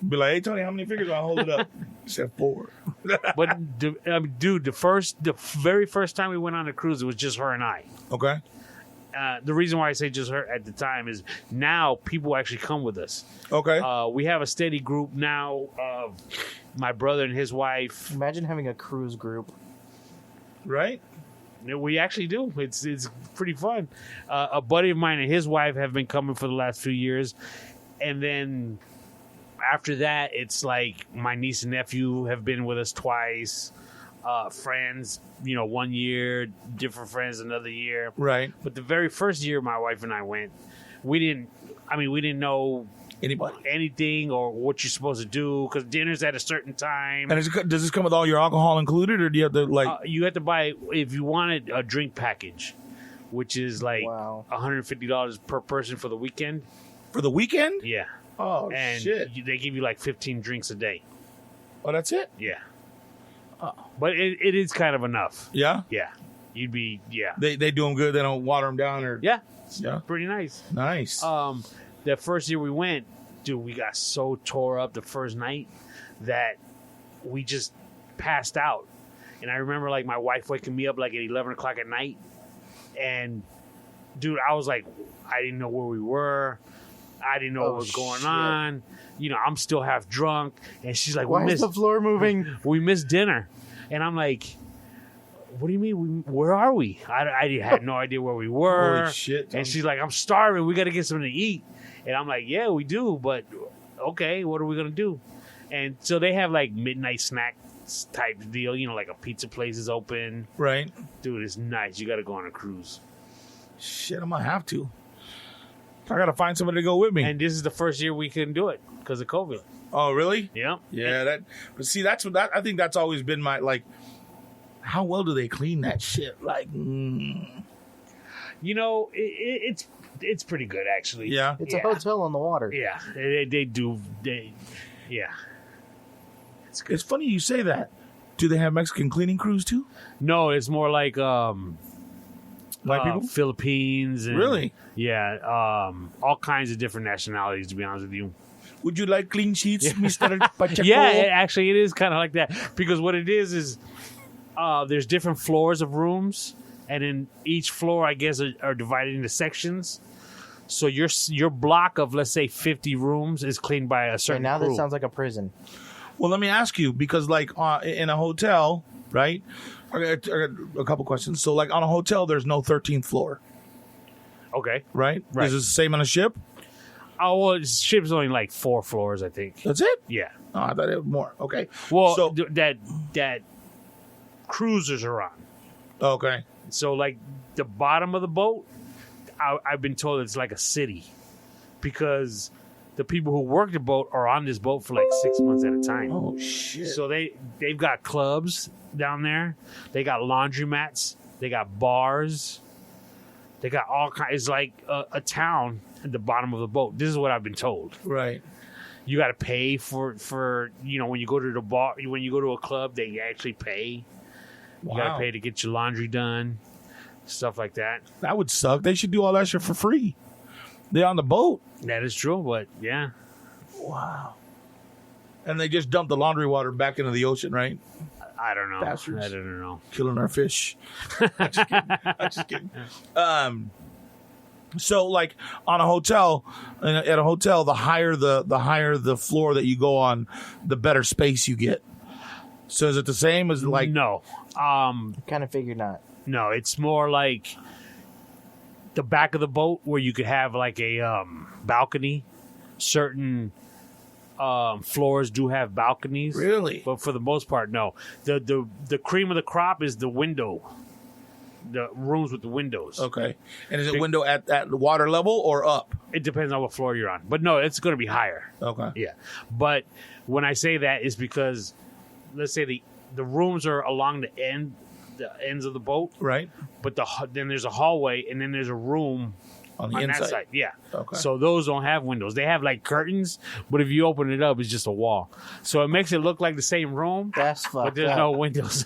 Be like, hey, Tony, how many fingers do I hold it up? He said 4. But, dude, the very first time we went on a cruise, it was just her and I. Okay. The reason why I say just her at the time is now people actually come with us. Okay. We have a steady group now of my brother and his wife. Imagine having a cruise group. Right? We actually do. It's pretty fun. A buddy of mine and his wife have been coming for the last few years. And then after that, it's like my niece and nephew have been with us twice. Friends, 1 year, different friends another year. Right. But the very first year my wife and I went, we didn't know anything or what you're supposed to do because dinner's at a certain time. And does this come with all your alcohol included, or do you have to you have to buy, if you wanted a drink package, which is like Wow. $150 per person for the weekend. For the weekend? Yeah. Oh, and shit. they give you like 15 drinks a day. Oh, that's it? Yeah. But it is kind of enough. Yeah? Yeah. You'd be, yeah. They do them good. They don't water them down or... Yeah. Yeah. Pretty nice. Nice. The first year we went, dude, we got so tore up the first night that we just passed out. And I remember, like, my wife waking me up, like, at 11 o'clock at night. And, dude, I was like, I didn't know where we were. I didn't know what was going on. You know, I'm still half drunk. And she's like, Why is the floor moving? we missed dinner. And I'm like, what do you mean? Where are we? I had no idea where we were. Holy shit. And she's like, I'm starving. We got to get something to eat. And I'm like, yeah, we do. But, okay, what are we going to do? And so they have, like, midnight snack type deal, you know, like a pizza place is open. Right. Dude, it's nice. You got to go on a cruise. Shit, I'm going to have to. I got to find somebody to go with me. And this is the first year we couldn't do it because of COVID. Oh, really? Yeah. Yeah, but see, that's what I think that's always been my, like, how well do they clean that shit? Like, You know, it's pretty good, actually. yeah. It's a hotel on the water. Yeah. They do. Yeah. It's good. It's funny you say that. Do they have Mexican cleaning crews too? No, it's more like White people? Philippines. And, Really? Yeah. All kinds of different nationalities, to be honest with you. Would you like clean sheets, Mr. Pacheco? Yeah, actually, it is kind of like that. Because what it is there's different floors of rooms. And in each floor, I guess, are divided into sections. So your block of, let's say, 50 rooms is cleaned by a certain Now crew. this sounds like a prison. Well, let me ask you, because like in a hotel, right? I got a couple questions. So like on a hotel, there's no 13th floor, Okay. right? Right. Is it the same on a ship? Oh, well, ship's only like 4 floors, I think. That's it? Yeah. Oh, I thought it was more. Okay. Well, So- that cruisers are on. Okay. So, like, the bottom of the boat, I've been told it's like a city because the people who work the boat are on this boat for like 6 months at a time. Oh shit. So they've got clubs down there. They got laundromats. They got bars. They got all kinds. It's like a town at the bottom of the boat. This is what I've been told. Right. You got to pay for you know, when you go to the bar, when you go to a club, they actually pay. You got to pay to get your laundry done, stuff like that. That would suck. They should do all that shit for free. They're on the boat. That is true, but yeah. Wow. And they just dump the laundry water back into the ocean, right? I don't know. Bastards. I don't know. Killing our fish. I'm just kidding. So like on a hotel, at a hotel, the higher the floor that you go on, the better space you get. So is it the same as like? No. Kind of figured not. No, it's more like the back of the boat where you could have like a balcony. Certain floors do have balconies. Really? But for the most part, no. The cream of the crop is the window. The rooms with the windows. Okay. And is it window at the water level or up? It depends on what floor you're on. But no, it's going to be higher. Okay. Yeah. But when I say that is because, let's say the rooms are along the ends of the boat, Right. but then there's a hallway and then there's a room On the on inside. that side. Yeah. Okay. So those don't have windows. They have like curtains, but if you open it up, it's just a wall. So it makes it look like the same room, That's but fucked there's up. no windows.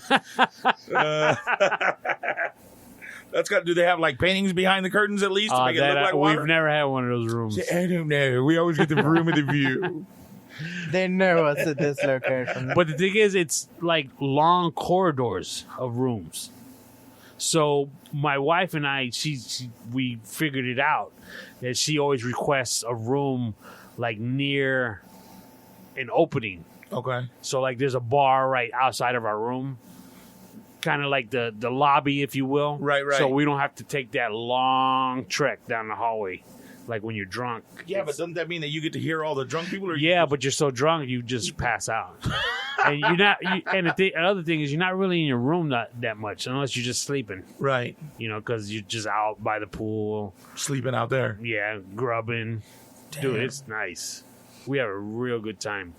Do they have like paintings behind the curtains at least to make it look like water? We've never had one of those rooms. I don't know. We always get the room with the view. They know us at this location. But the thing is, it's like long corridors of rooms. So my wife and I, we figured it out that she always requests a room like near an opening. Okay. So like there's a bar right outside of our room, kind of like the lobby, if you will. Right. So we don't have to take that long trek down the hallway, like when you're drunk. Yeah, but doesn't that mean that you get to hear all the drunk people? Or Yeah, but you're so drunk you just pass out, and you're not. Another thing is you're not really in your room that much unless you're just sleeping. Right. You know, because you're just out by the pool. Sleeping out there. Yeah, grubbing. Dude, it's nice. We have a real good time.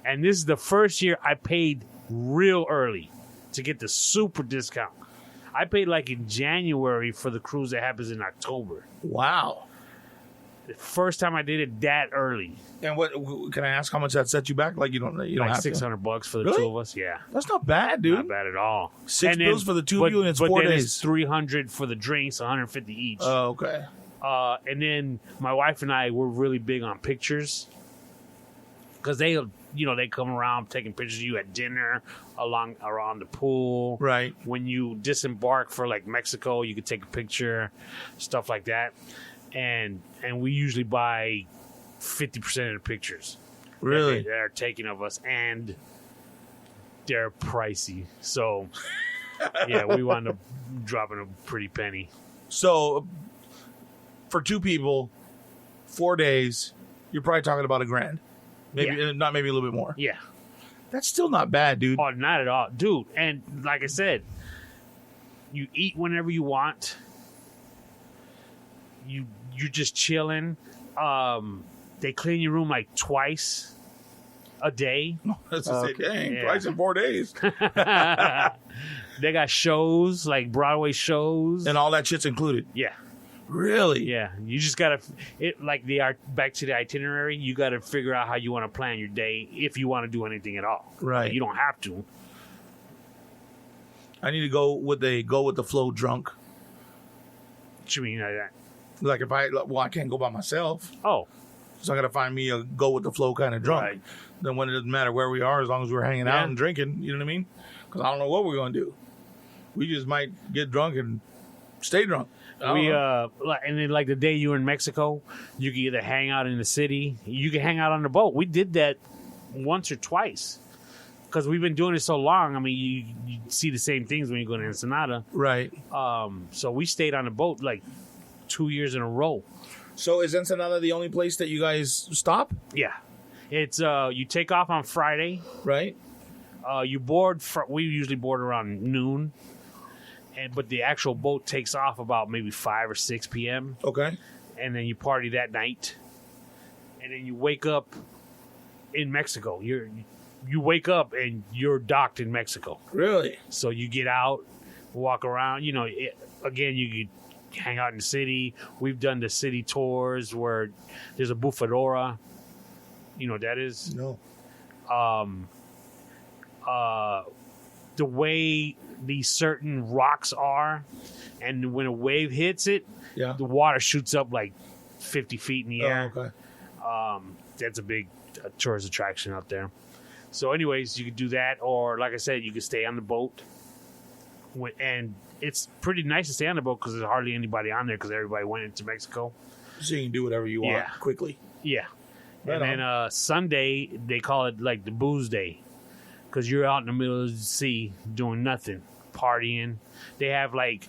And this is the first year I paid real early to get the super discount. I paid like in January for the cruise that happens in October. Wow. The first time I did it that early, And what can I ask? How much that set you back? Like you don't like have to. $600 for the Really? two of us. Yeah, That's not bad, dude. not bad at all. Six bills for the two of you, and it's 4 then days. It's $300 for the drinks, $150 each. Oh, okay. And then my wife and I were really big on pictures because they come around taking pictures of you at dinner, around the pool. Right. When you disembark for like Mexico, you could take a picture, stuff like that. And we usually buy 50% of the pictures Really? that are taken of us, and they're pricey. So yeah, we wound up dropping a pretty penny. So, for two people, 4 days, you're probably talking about $1,000. Maybe not. Maybe a little bit more. Yeah. That's still not bad, dude. Oh, not at all, dude. And like I said, you eat whenever you want. You're just chilling. They clean your room like twice a day. That's the same thing. Yeah. Twice in 4 days, They got shows like Broadway shows. and all that shit's included. Yeah, Really? yeah. You just gotta back to the itinerary. You gotta figure out how you want to plan your day if you want to do anything at all. Right. You don't have to. I need to go with the flow drunk. What you mean like that? Like I can't go by myself, Oh, so I got to find me a go with the flow kind of drunk. Right. Then when it doesn't matter where we are, as long as we're hanging Yeah. out and drinking, you know what I mean? Because I don't know what we're gonna do. We just might get drunk and stay drunk. I don't know. and then like the day you were in Mexico, you can either hang out in the city, you can hang out on the boat. We did that once or twice because we've been doing it so long. I mean, you see the same things when you go to Ensenada. Right. So we stayed on the boat like 2 years in a row. So is Ensenada the only place that you guys stop? Yeah, it's you take off on Friday. Right. You board. We usually board around noon, but the actual boat takes off about maybe 5 or 6 p.m. Okay. and then you party that night, and then you wake up in Mexico. You wake up and you're docked in Mexico. Really? So you get out, walk around. Again, you could hang out in the city. We've done the city tours where there's a bufadora. You know what that is? No. The way these certain rocks are, and when a wave hits it, Yeah. the water shoots up like 50 feet in the air. Oh, okay. That's a big tourist attraction out there. So anyways, you could do that, or like I said, you could stay on the boat. And it's pretty nice to stay on the boat because there's hardly anybody on there because everybody went into Mexico. So you can do whatever you want Yeah. quickly. Yeah. Right And then Sunday, they call it like the booze day because you're out in the middle of the sea doing nothing, partying. They have like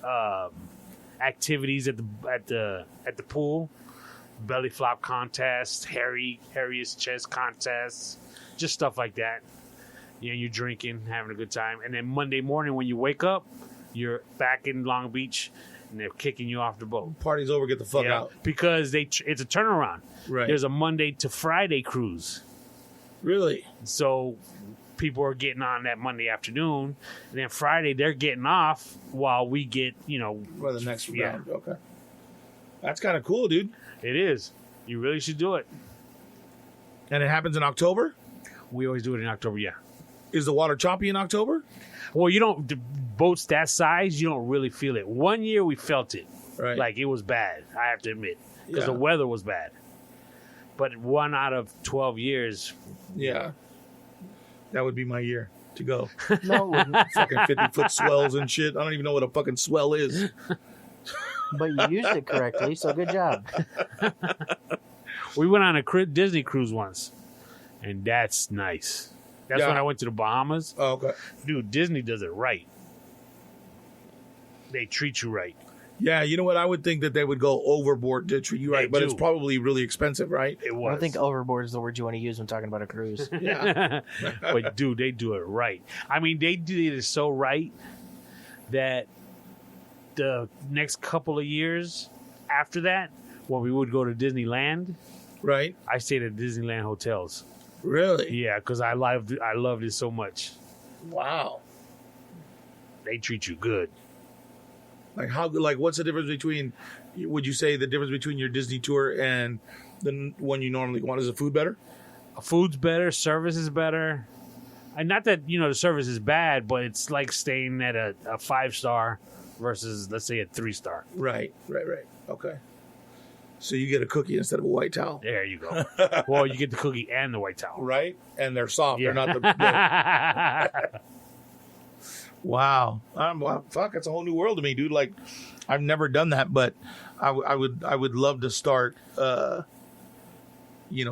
activities at the pool, belly flop contests, hairiest chest contests, just stuff like that. Yeah, you're drinking, having a good time, and then Monday morning when you wake up, you're back in Long Beach, and they're kicking you off the boat. Party's over. Get the fuck Yeah, out. because it's a turnaround. Right. There's a Monday to Friday cruise, Really? so people are getting on that Monday afternoon, and then Friday they're getting off while we get For the next Yeah. round. Okay. That's kind of cool, dude. It is. You really should do it. And it happens in October? We always do it in October. Yeah. Is the water choppy in October? Well, the boats that size, you don't really feel it. One year we felt it. Right. Like it was bad, I have to admit, because Yeah. the weather was bad. But 1 out of 12 years, Yeah. That would be my year to go. No, it wouldn't. Fucking 50-foot swells and shit. I don't even know what a fucking swell is. But you used it correctly, so good job. we went on a Disney cruise once, and that's nice. That's Yeah. when I went to the Bahamas. Oh, okay. Dude, Disney does it right. They treat you right. Yeah, you know what? I would think that they would go overboard to treat you right, They but do. it's probably really expensive, right? It I was. don't think overboard is the word you want to use when talking about a cruise. Yeah. But dude, they do it right. I mean, they did it so right that the next couple of years after that, when we would go to Disneyland, Right? I stayed at Disneyland hotels. Really? Yeah, because I loved it so much. Wow. They treat you good. Like how? Like what's the difference between? Would you say the difference between your Disney tour and the one you normally want? Is the food better? Food's better, service is better. And not that, the service is bad, but it's like staying at a 5-star versus, let's say, a 3-star. Right. Okay. So you get a cookie instead of a white towel. There you go. Well, you get the cookie and the white towel. Right? And they're soft. Yeah. They're not the Wow. Well, fuck, it's a whole new world to me, dude. Like, I've never done that, but I would love to start,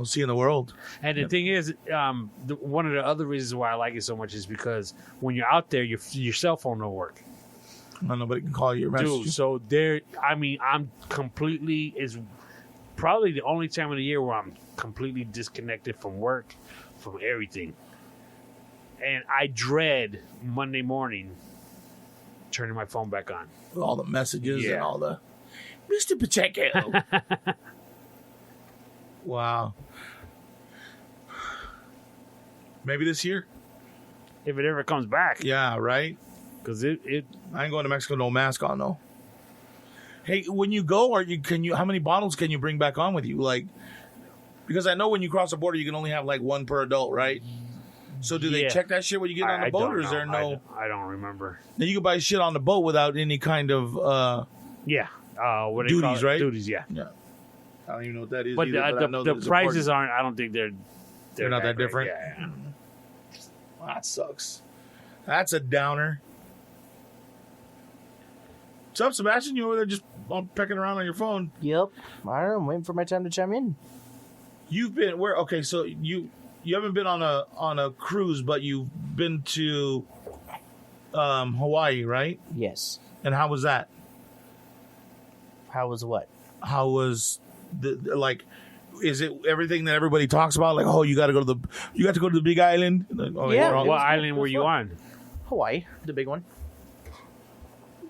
seeing the world. And the thing is, one of the other reasons why I like it so much is because when you're out there, your cell phone don't work. Nobody can call you or message you. Dude, so I'm completely, is probably the only time of the year where I'm completely disconnected from work, from everything. And I dread Monday morning turning my phone back on. With all the messages Yeah. and all the Mr. Pacheco. Wow. Maybe this year. If it ever comes back. Yeah, right? Because it I ain't going to Mexico no mask on though. Hey, when you go, how many bottles can you bring back on with you? Like, because I know when you cross the border, you can only have like one per adult, right? So do they Yeah. check that shit when you get on the I boat, don't or is know. there no? I don't remember. Now you can buy shit on the boat without any kind of Yeah. What do Duties, you call it? right? Duties, yeah. yeah. I don't even know what that is. But either, but I know the that it's a prices part- aren't. I don't think they're not that great. different? Yeah. Well, that sucks. That's a downer. What's up, Sebastian? You over there just pecking around on your phone? Yep. I don't know. I'm waiting for my time to chime in. You've been where? Okay, so you haven't been on a cruise, but you've been to Hawaii, right? Yes. And how was that? How was what? How was the like? Is it everything that everybody talks about? Like, oh, you got to go to the Big Island. Oh, Yeah. we're all- What island were you on? Hawaii, the big one.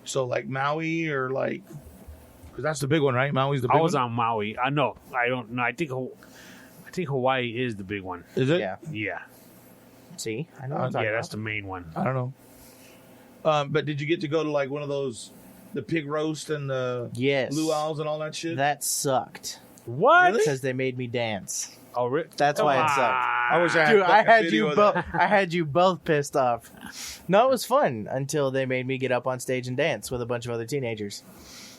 So like Maui or like, because that's the big one, right? Maui's the big I was one. on Maui. I know. I don't know. I think Hawaii is the big one. Is it? Yeah. Yeah. See, I know. What I'm Yeah, Yeah, talking that's about. the main one. I don't know. But did you get to go to like one of those, the pig roast and the Yes. luau's and all that shit? That sucked What? Really? because they made me dance. Oh, really? That's why it sucked. I wish I had Dude, I fucking had video you of both. that. I had you both pissed off. No, it was fun until they made me get up on stage and dance with a bunch of other teenagers.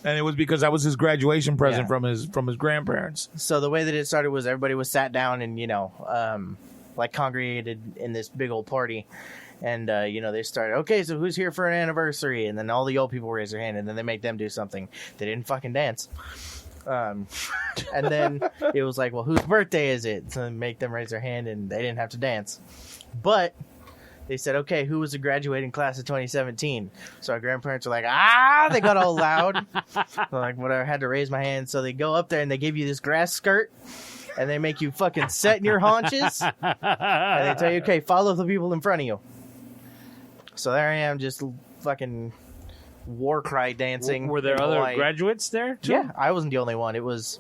And it was because that was his graduation present Yeah. from his grandparents. So the way that it started was everybody was sat down and like congregated in this big old party, and they started. Okay, so who's here for an anniversary? And then all the old people raise their hand, and then they make them do something. They didn't fucking dance. And then it was like, well, whose birthday is it? So make them raise their hand, and they didn't have to dance. But they said, okay, who was the graduating class of 2017? So our grandparents were like, they got all loud. So like, whatever, I had to raise my hand. So they go up there and they give you this grass skirt, and they make you fucking set in your haunches, and they tell you, okay, follow the people in front of you. So there I am, just fucking war cry dancing. Were there in other Hawaii. graduates there too? Yeah, I wasn't the only one. It was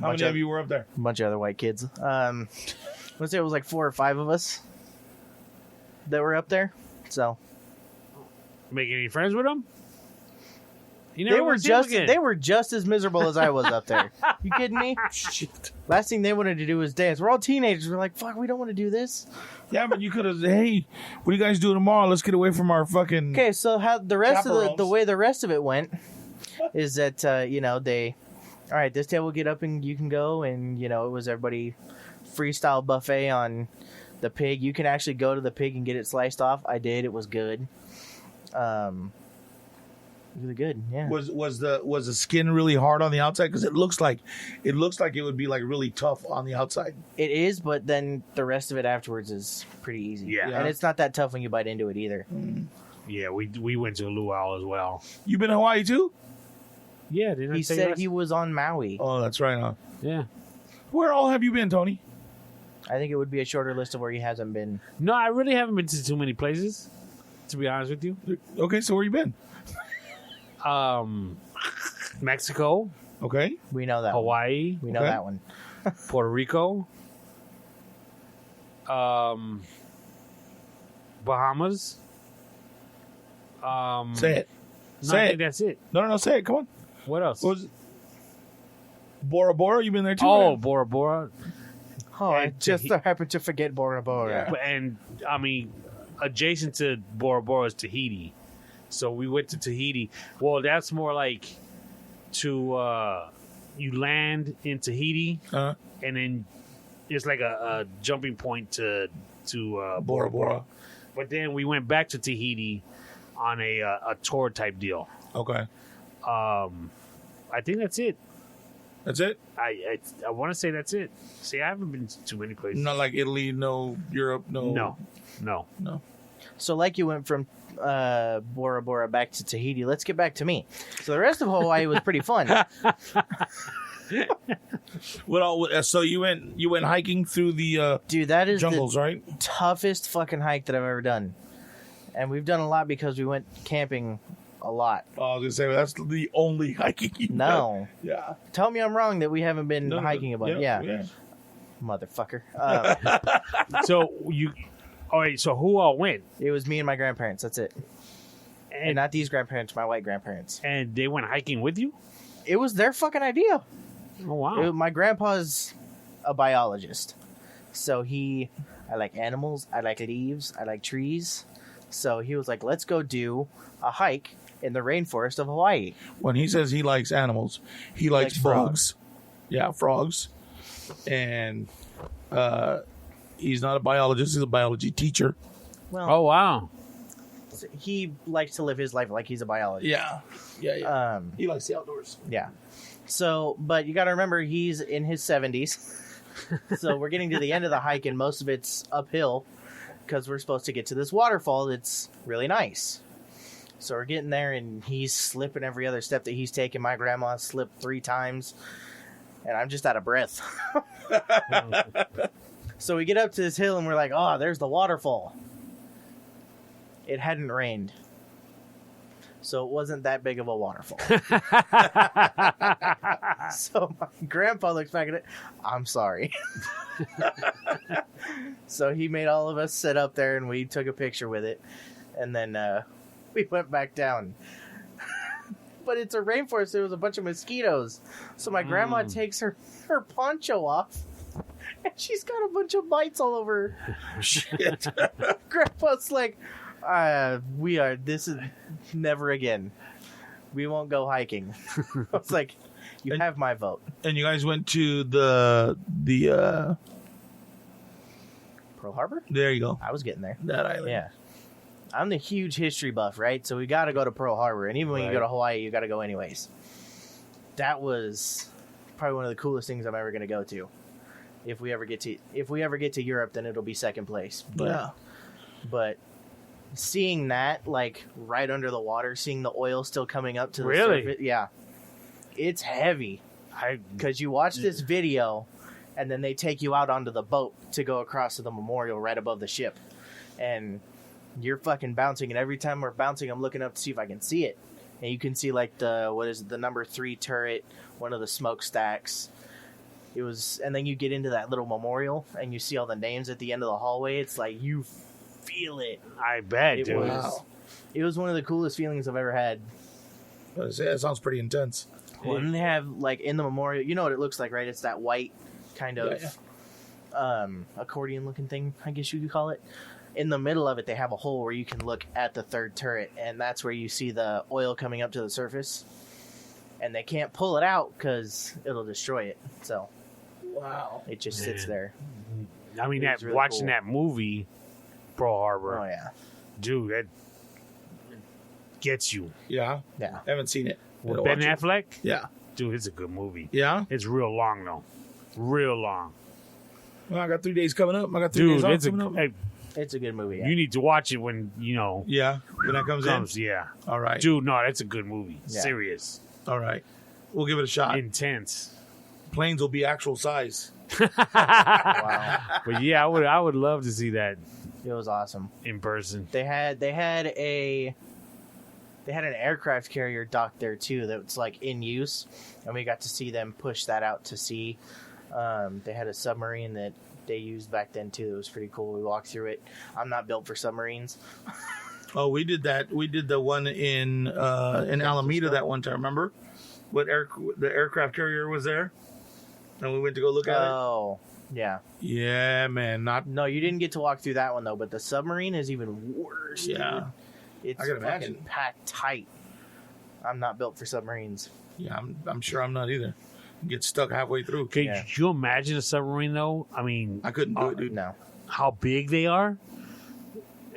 How many of you were up there? a bunch of other white kids. Let's say it was like 4 or 5 of us that were up there. So Make any friends with them? You they never were gonna see 'em just again. as miserable as I was up there. You kidding me? Shit. Last thing they wanted to do was dance. We're all teenagers. We're like, fuck, we don't want to do this. Yeah, but you could have. Hey, what do you guys do tomorrow? Let's get away from our fucking. Okay, so how the rest of Chaperones. the way the rest of it went is that they, all right, this table get up and you can go, and it was everybody freestyle buffet on the pig. You can actually go to the pig and get it sliced off. I did. It was good. Really good. Yeah. Was the skin really hard on the outside? Because it looks like it would be like really tough on the outside. It is, but then the rest of it afterwards is pretty easy. Yeah. And it's not that tough when you bite into it either. Yeah, we went to a luau as well. You been to Hawaii too? Yeah, didn't I He tell you said that? he was on Maui. Oh, that's right. Huh? Yeah. Where all have you been, Tony? I think it would be a shorter list of where he hasn't been. No, I really haven't been to too many places, to be honest with you. Okay, so where you been? Mexico, Okay, We know that one. Hawaii, We know Okay. that one. Puerto Rico, Bahamas. say it. No, Say I it. think that's it. No, say it. Come on. What else? What was it? Bora Bora? You been there too? Oh, man? Bora Bora. Oh, I And just happened to forget Bora Bora. And I mean, adjacent to Bora Bora is Tahiti. So we went to Tahiti. Well, that's more like to you land in Tahiti, Uh, and then it's like a jumping point to Bora Bora. But then we went back to Tahiti on a tour type deal. Okay. I think that's it. That's it? I want to say that's it. See, I haven't been to too many places. Not like Italy, no Europe, no. No. So, like you went from Bora Bora back to Tahiti, let's get back to me. So, the rest of Hawaii was pretty fun. So you went hiking through the Dude, that is jungles, the right? toughest fucking hike that I've ever done. And we've done a lot because we went camping a lot. Oh, I was gonna say that's the only hiking you No. Yeah. Tell me I'm wrong that we haven't been hiking a bunch. Yeah. Motherfucker. So you. All right. So who all went? It was me and my grandparents. That's it. And not these grandparents, my white grandparents. And they went hiking with you? It was their fucking idea. Oh wow. My grandpa's a biologist. So I like animals, I like leaves, I like trees. So he was like, let's go do a hike in the rainforest of Hawaii. When he says he likes animals, he likes likes bugs. Yeah, frogs. And he's not a biologist, he's a biology teacher. Well, Oh wow. he likes to live his life like he's a biologist. Yeah. He likes the outdoors. Yeah. So, but you got to remember, he's in his 70s. So we're getting to the end of the hike, and most of it's uphill because we're supposed to get to this waterfall that's really nice. So we're getting there, and he's slipping every other step that he's taking. My grandma slipped 3 times, and I'm just out of breath. So we get up to this hill, and we're like, oh, there's the waterfall. It hadn't rained. So it wasn't that big of a waterfall. So my grandpa looks back at it. I'm sorry. So he made all of us sit up there and we took a picture with it. And then we went back down. But it's a rainforest. There was a bunch of mosquitoes. So my grandma takes her poncho off. And she's got a bunch of bites all over her. Shit. Grandpa's like, this is never again. We won't go hiking. I was like, you have my vote. And you guys went to the Pearl Harbor? there you go. I was getting there. That island. Yeah. I'm the huge history buff, right? So we got to go to Pearl Harbor. And even when you go to Hawaii, you got to go anyways. That was probably one of the coolest things I'm ever going to go to. If we ever get to Europe, then it'll be second place. But seeing that, like, right under the water, seeing the oil still coming up to the surface. Yeah. It's heavy. Because you watch this video, and then they take you out onto the boat to go across to the memorial right above the ship. And you're fucking bouncing, and every time we're bouncing, I'm looking up to see if I can see it. And you can see, like, the number 3 turret, one of the smokestacks. And then you get into that little memorial, and you see all the names at the end of the hallway. It's like, you feel it. I bet, dude. It was one of the coolest feelings I've ever had. That sounds pretty intense. Well, and they have, like, in the memorial, you know what it looks like, right? It's that white kind of accordion-looking thing, I guess you could call it. In the middle of it, they have a hole where you can look at the 3rd turret, and that's where you see the oil coming up to the surface. And they can't pull it out because it'll destroy it. So, wow, it just sits there. I mean, Really watching cool. that movie, Pearl Harbor, Oh yeah, dude, that gets you. Yeah. yeah. I haven't seen it. With Gotta Ben watch it. Affleck, Yeah. dude, it's a good movie. Yeah. It's real long though, real long. Well, I got 3 days coming up. I got 3 days Dude, off it's coming up. hey, It's a good movie. Yeah. you need to watch it when Yeah. When that comes in. Yeah, All right. dude, no, that's a good movie. Yeah. Serious, All right. We'll give it a shot. intense. Planes will be actual size. Wow, But yeah, I would love to see that it was awesome. in person. They had an aircraft carrier docked there too that's like in use, and we got to see them push that out to sea. They had a submarine that they used back then too. It was pretty cool. We walked through it. I'm not built for submarines. Oh, we did that. We did the one in Alameda that one time. Remember, the aircraft carrier was there, and we went to go look at it. Oh, yeah. Yeah, man. No, you didn't get to walk through that one though. But the submarine is even worse. Yeah. Dude. It's I can fucking imagine. packed tight. I'm not built for submarines. Yeah, I'm sure I'm not either. Get stuck halfway through. Can Yeah. you imagine a submarine though? I mean, I couldn't do it, dude. No. how big they are,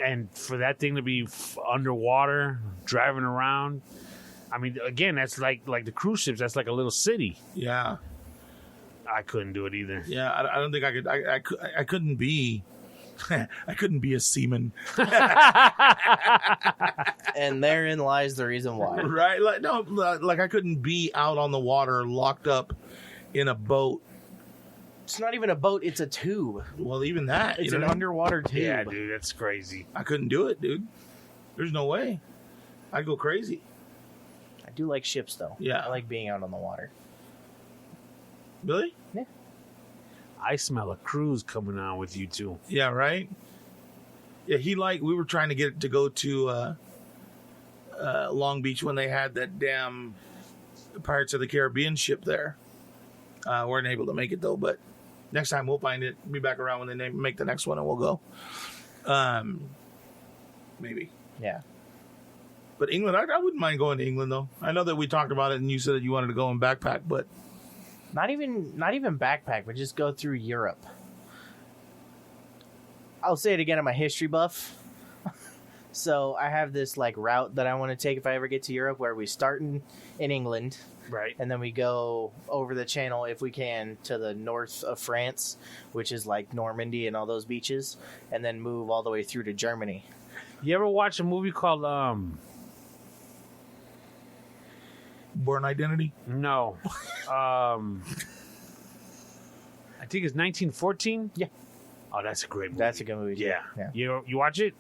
and for that thing to be underwater, driving around. I mean, again, that's like the cruise ships. That's like a little city. Yeah, I couldn't do it either. yeah. I don't think I could. I couldn't be. I couldn't be a seaman, And therein lies the reason why. right? Like no, like I couldn't be out on the water, locked up in a boat. It's not even a boat; it's a tube. Well, even that, It's you an know, underwater tube. Yeah, dude, that's crazy. I couldn't do it, dude. There's no way. I'd go crazy. I do like ships, though. Yeah. I like being out on the water. Really? I smell a cruise coming on with you two. Yeah, right. Yeah, we were trying to get it to go to Long Beach when they had that damn Pirates of the Caribbean ship there. Weren't able to make it though, but next time we'll find it. Be back around when they make the next one, and we'll go. Maybe. Yeah. But England, I wouldn't mind going to England though. I know that we talked about it, and you said that you wanted to go and backpack, but Not even backpack, but just go through Europe. I'll say it again, I'm a history buff. So I have this like route that I want to take if I ever get to Europe, where we start in England, Right. and then we go over the channel if we can to the north of France, which is like Normandy and all those beaches, and then move all the way through to Germany. You ever watch a movie called Born Identity. No. I think it's 1914. Yeah. Oh, that's a great movie. That's a good movie. Too. Yeah. Yeah. You watch it,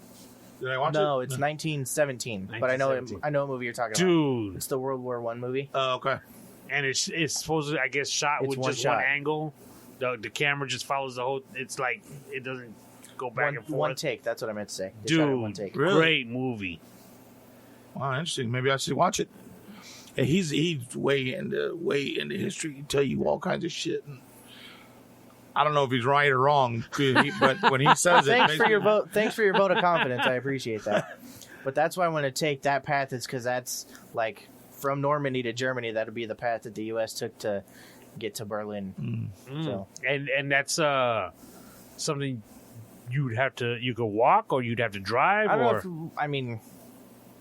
Did I watch it? No, it's 1917, but I know 1917. I know what movie you're talking about. dude? It's the World War I movie. Oh, okay. And it's supposed to, I guess, shot It's with one just shot. one angle. The camera just follows the whole. It's like it doesn't go back and forth. One take. That's what I meant to say. They shot it in one Dude, take. Really? great movie. Wow, interesting. Maybe I should watch it. And he's way into history. He tell you all kinds of shit. And I don't know if he's right or wrong, but when he says it, Thanks for your vote. Thanks for your vote of confidence. I appreciate that. But that's why I want to take that path. Is because that's like from Normandy to Germany. That'll be the path that the U.S. took to get to Berlin. So And that's something you could walk or you'd have to drive I don't or know if I mean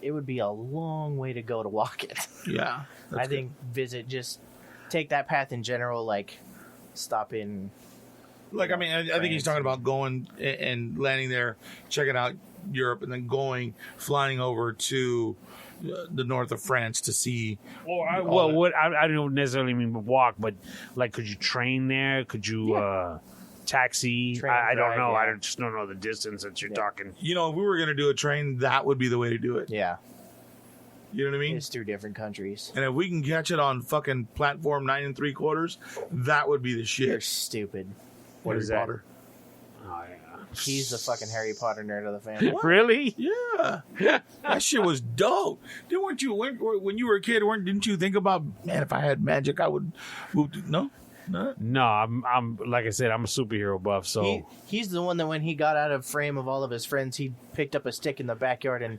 it would be a long way to go to walk it. Yeah, I think just take that path in general. Like stop in. like I mean, I think he's talking about going and landing there, checking out Europe, and then flying over to the north of France to see. Or I don't necessarily mean walk, but like, could you train there? Could you taxi? Train, I don't drive, know. yeah. I just don't know the distance that you're talking. You know, if we were going to do a train, that would be the way to do it. Yeah, You know what I mean? it's through different countries. And if we can catch it on fucking platform 9 3/4, that would be the You're shit. stupid. What Harry is that? Potter. Oh, yeah. He's the fucking Harry Potter nerd of the family. Really? Yeah, that shit was dope. Weren't you when you were a kid? Didn't you think about, man, if I had magic, I would move to, no? No, I'm like I said, I'm a superhero buff. So He's the one that when he got out of frame of all of his friends, he picked up a stick in the backyard and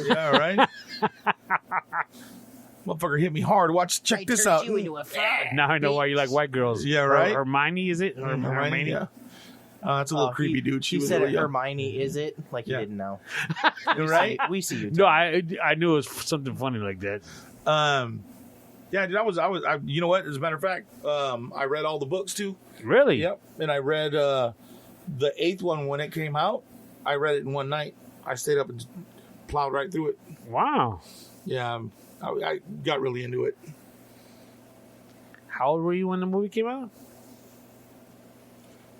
Yeah, right. Motherfucker hit me hard. Check this out. You into a frog. now I know why you like white girls. Yeah, right? Hermione, is it? Hermione. Yeah. That's a little creepy, dude. She He was said really young. Hermione, is it? Like he Yeah. didn't know. Right? We see you. No, I knew it was something funny like that. Yeah, dude, I you know what? As a matter of fact, I read all the books too. Really? Yep. And I read the 8th one when it came out. I read it in one night. I stayed up and plowed right through it. Wow. Yeah, I got really into it. How old were you when the movie came out?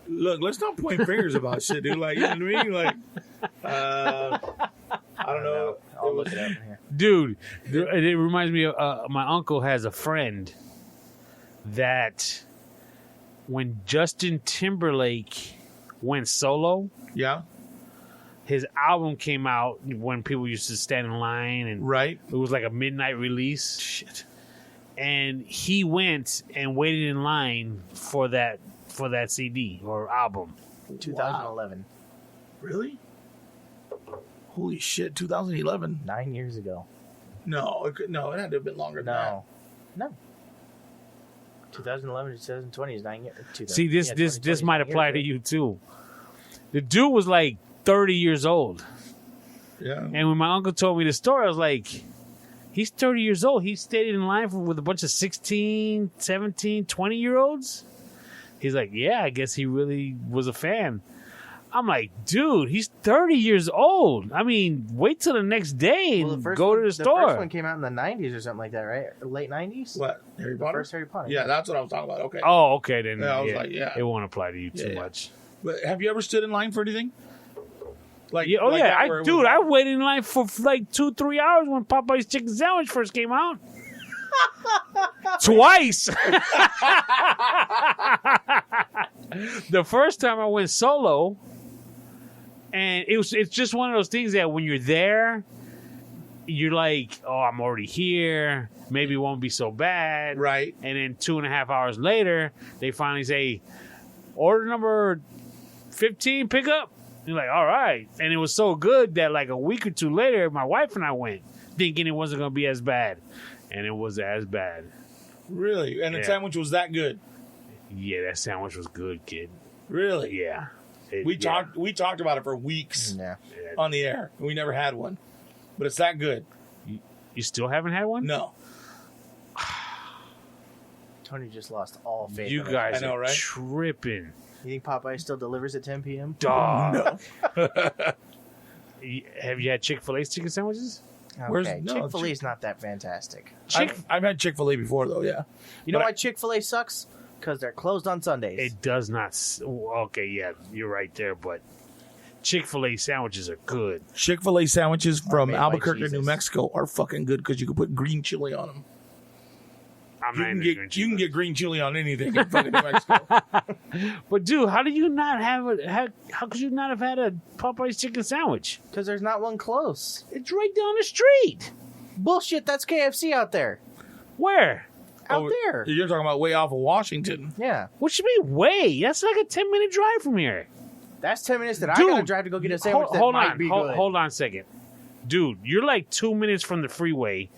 Look, let's not point fingers about shit, dude. Like, you know what I mean? Like, I don't know. I'll look it up here. Dude, it reminds me of my uncle has a friend that when Justin Timberlake went solo, Yeah. his album came out when people used to stand in line, and Right. it was like a midnight release. Shit. And he went and waited in line for that CD or album. 2011, Really? Holy shit! 2011. 9 years ago. No, it had to have been longer than that. No. 2011 to 2020 is 9 years. See, this 2020 might is 9 apply years to ago. you too. The dude was like 30 years old. Yeah. And when my uncle told me the story, I was like, he's 30 years old. He stayed in line with a bunch of 16, 17, 20-year-olds. He's like, yeah, I guess he really was a fan. I'm like, dude, he's 30 years old. I mean, wait till the next day and go to the store. The first one came out in the 90s or something like that, right? Or late 90s? What? Harry Potter? First Harry Potter. Yeah, that's what I was talking about. Okay. Oh, okay, then. Yeah, I was like, yeah. It won't apply to you too Yeah. much. But have you ever stood in line for anything? Like, Yeah, like that, I where it was- I waited in line for like 2-3 hours when Popeye's chicken sandwich first came out. Twice. The first time I went solo, and it's just one of those things that when you're there, you're like, oh, I'm already here. Maybe it won't be so bad. Right. And then 2.5 hours later, they finally say, order number 15, pick up. You're like, all right. And it was so good that like a week or two later, my wife and I went thinking it wasn't going to be as bad. And it was as bad. Really? And the Yeah. sandwich was that good? Yeah, that sandwich was good, kid. Really? Yeah. We talked about it for weeks Yeah. on the air. We never had one. But it's that good. You still haven't had one? No. Tony just lost all faith. You in it. guys I know, are right? tripping. You think Popeye still delivers at 10 p.m.? Dog. Have you had Chick-fil-A's chicken sandwiches? Where's- Okay, no, Chick-fil-A's not that fantastic. I've had Chick-fil-A before, though, yeah. You know But why Chick-fil-A sucks? Because they're closed on Sundays. It does not. Okay, yeah, you're right there, but Chick-fil-A sandwiches are good. Chick-fil-A sandwiches from made by Albuquerque, New Jesus. Mexico are fucking good because you can put green chili on them. I'm You not can into get green you chili. can get green chili on anything in fucking New Mexico. But dude, how do you not have how could you not have had a Popeye's chicken sandwich? Because there's not one close. It's right down the street. Bullshit, that's KFC out there. Where? Out Oh, there. You're talking about way off of Washington. Yeah. What you mean way? That's like a 10-minute drive from here. That's 10 minutes that I Dude, gotta drive to go get a sandwich hold that might on, be good. hold on a second. Dude, you're like 2 minutes from the freeway,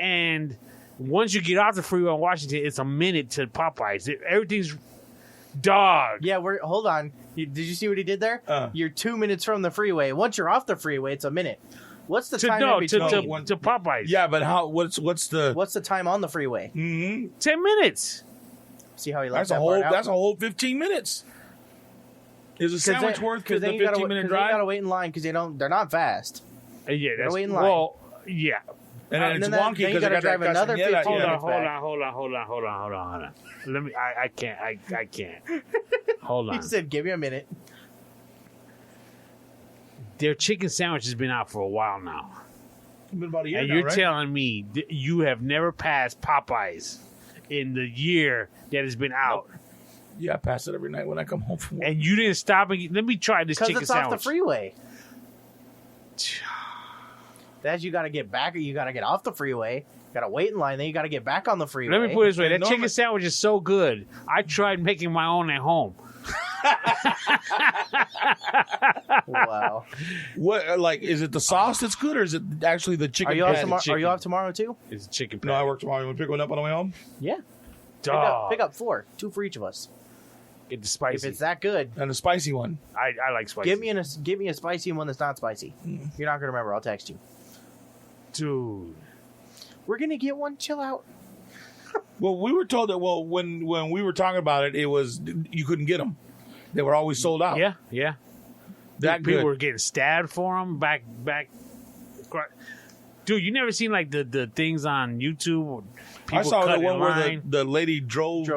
and once you get off the freeway on Washington, it's a minute to Popeyes. Everything's dog. Yeah, hold on. Did you see what he did there? Uh. You're 2 minutes from the freeway. Once you're off the freeway, it's a minute. What's the To time no, in to, between? to Popeyes. Yeah, but how? What's the? What's the time on the freeway? 10 10 minutes. See how he left That's a that whole. part out? That's a whole 15 minutes. Is a sandwich worth the 15-minute You drive? gotta wait in line because they're not fast. Yeah, that's wait in line. Well, yeah. And then And it's then wonky you because gotta I got drive another 15 Hold minutes. on. Let me. I can't. I can't. Hold on. He said, "Give me a minute." Their chicken sandwich has been out for a while now, It's been about a year and now, you're right? telling me that you have never passed Popeyes in the year that it's been out, Yeah, I pass it every night when I come home from work. and you didn't stop and let me try this Because chicken it's off sandwich. the freeway. That's you gotta get back. You gotta get off the freeway. You gotta wait in line. Then you gotta get back on the freeway. Let me put it this way: that Norman- chicken sandwich is so good. I tried making my own at home. Wow. What? Like, is it the sauce that's good, or is it actually the chicken? Are you off patty? tomorrow? Are chicken. you off tomorrow too? It's chicken. No, I patty. work tomorrow. You want to pick one up on the way home? Yeah. Dog. Pick up 4, 2 for each of us. Get the If spicy. it's that good, And a spicy one. I like spicy. give me a spicy and one that's not spicy. You're not gonna remember. I'll text you. Dude. We're gonna get one. Chill out. Well, we were told that. Well, when we were talking about it, it was you couldn't get them. They were always sold out. Yeah. that People good. were getting stabbed for them back. Dude, you never seen like the things on YouTube? Where people I saw the cutting one in where line? the lady drove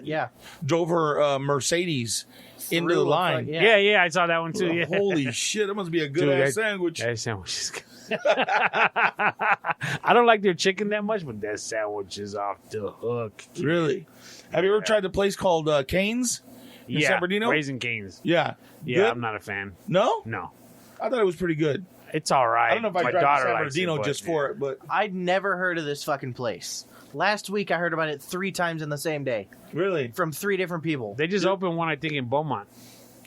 Yeah. her Mercedes into Through the a line. fuck- Yeah, I saw that one too. Yeah. Holy shit! That must be a good Dude, ass that- sandwich. That sandwich is good. I don't like their chicken that much, but that sandwich is off the hook. Really? Have you ever tried the place called Cane's? In Yeah, San Bernardino? Raising Cane's. Yeah. Yeah, Good? I'm not a fan. No? No. I thought it was pretty good. It's all right. I don't know if I My drive to daughter San likes Bernardino it, but, just for it, but I'd never heard of this fucking place. Last week I heard about it 3 times in the same day really. from 3 different people. They just opened one, I think, in Beaumont.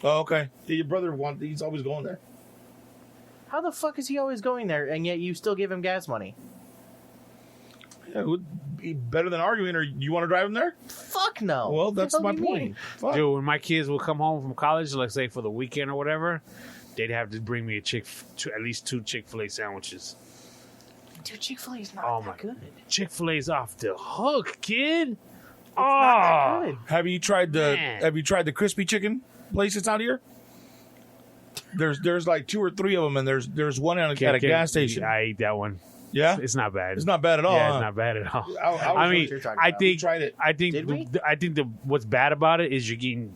Oh, okay. Yeah, your brother he's always going there. How the fuck is he always going there and yet you still give him gas money? Yeah, it would be better than arguing. Or you want to drive him there? Fuck no. Well, that's What the my hell do you point. mean? Fuck. Dude, when my kids would come home from college, let's say for the weekend or whatever, they'd have to bring me at least 2 Chick-fil-A sandwiches. Dude, Chick-fil-A is not Oh that my good. Chick-fil-A's off the hook, kid. Not that good. Have you tried the Man. Have you tried the crispy chicken place that's out here? There's like 2 or 3 of them, and there's one at a gas station. I ate that one. Yeah, It's not bad. it's not bad at all. Yeah, huh? it's not bad at all. I I mean, you're talking I about. think tried it. I think Did we? I think what's bad about it is you're getting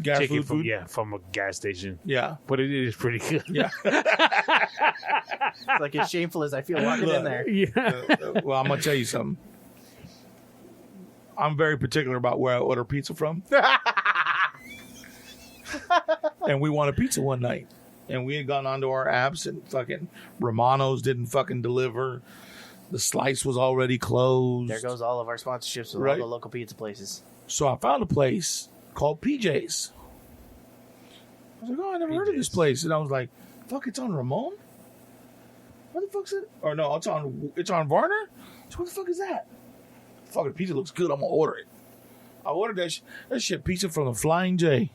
Gas chicken food. from a gas station. Yeah. But it is pretty good. Yeah. It's like as shameful as I feel walking in there. Yeah. Well, I'm gonna tell you something. I'm very particular about where I order pizza from. And we wanted pizza one night. And we had gone onto our apps and fucking Romano's didn't fucking deliver. The Slice was already closed. There goes all of our sponsorships with Right. all the local pizza places. So I found a place called PJ's. I was like, oh, I never heard of this place. And I was like, fuck, it's on Ramon? What the fuck's it? Or no, it's on Varner? So what the fuck is that? Fucking pizza looks good. I'm gonna order it. I ordered that shit pizza from the Flying J.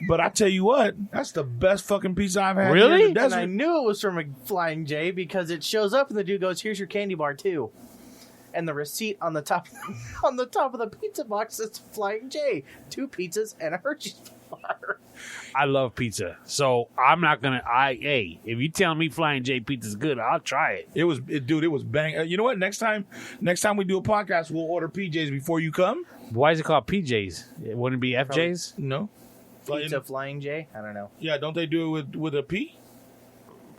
But I tell you what, that's the best fucking pizza I've had. Really? Here in the And desert. I knew it was from a Flying J because it shows up and the dude goes, "Here's your candy bar too," and the receipt on the top on the top of the pizza box says Flying J, 2 pizzas and a Hershey's bar. I love pizza. So I'm not gonna if you tell me Flying J pizza's good, I'll try it. It was bang. You know what? Next time we do a podcast, we'll order PJs before you come. Why is it called PJs? It wouldn't be FJs? No. Pizza Flying J? I don't know. Yeah, don't they do it with a P?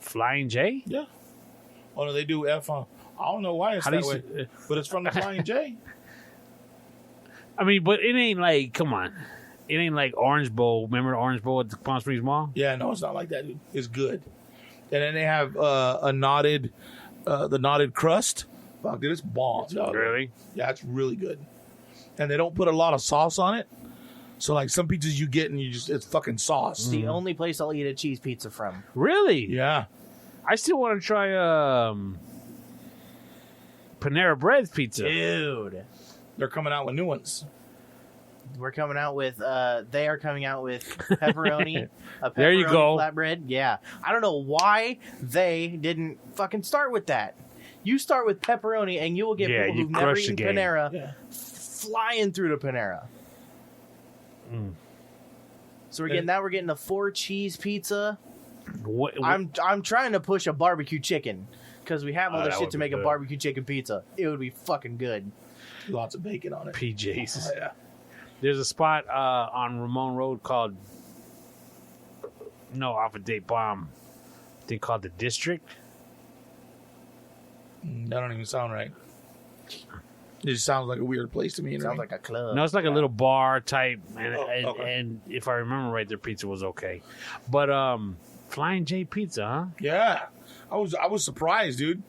Flying J? Yeah. Oh no, they do F on. I don't know why it's How do that you way, say- but it's from the Flying J. I mean, but it ain't like, come on. It ain't like Orange Bowl. Remember the Orange Bowl at the Palm Springs Mall? Yeah, no, it's not like that. Dude. It's good. And then they have the knotted crust. Fuck, dude, it's bomb. dog. Really? Yeah, it's really good. And they don't put a lot of sauce on it. So like some pizzas you get and it's fucking sauce. It's the only place I'll eat a cheese pizza from. Really? Yeah. I still want to try Panera Bread's pizza. Dude. They're coming out with new ones. We're coming out with they are coming out with pepperoni, a pepperoni There you go. flatbread. Yeah. I don't know why they didn't fucking start with that. You start with pepperoni and you will get Yeah, people you who've never crush the eaten game. Panera Yeah. flying through to Panera. So we're getting a 4 cheese pizza. What, I'm trying to push a barbecue chicken because we have all this that shit would to be make a good. barbecue chicken pizza. It would be fucking good. Lots of bacon on it. PJs. Oh, yeah. There's a spot on Ramon Road called, off of Date Bomb. I think called the District. That don't even sound right. It just sounds like a weird place to me. You know Sounds what like a club. No, it's like a little bar type, and okay. and if I remember right, their pizza was okay. But Flying J Pizza, huh? I mean? Yeah. I was surprised, dude.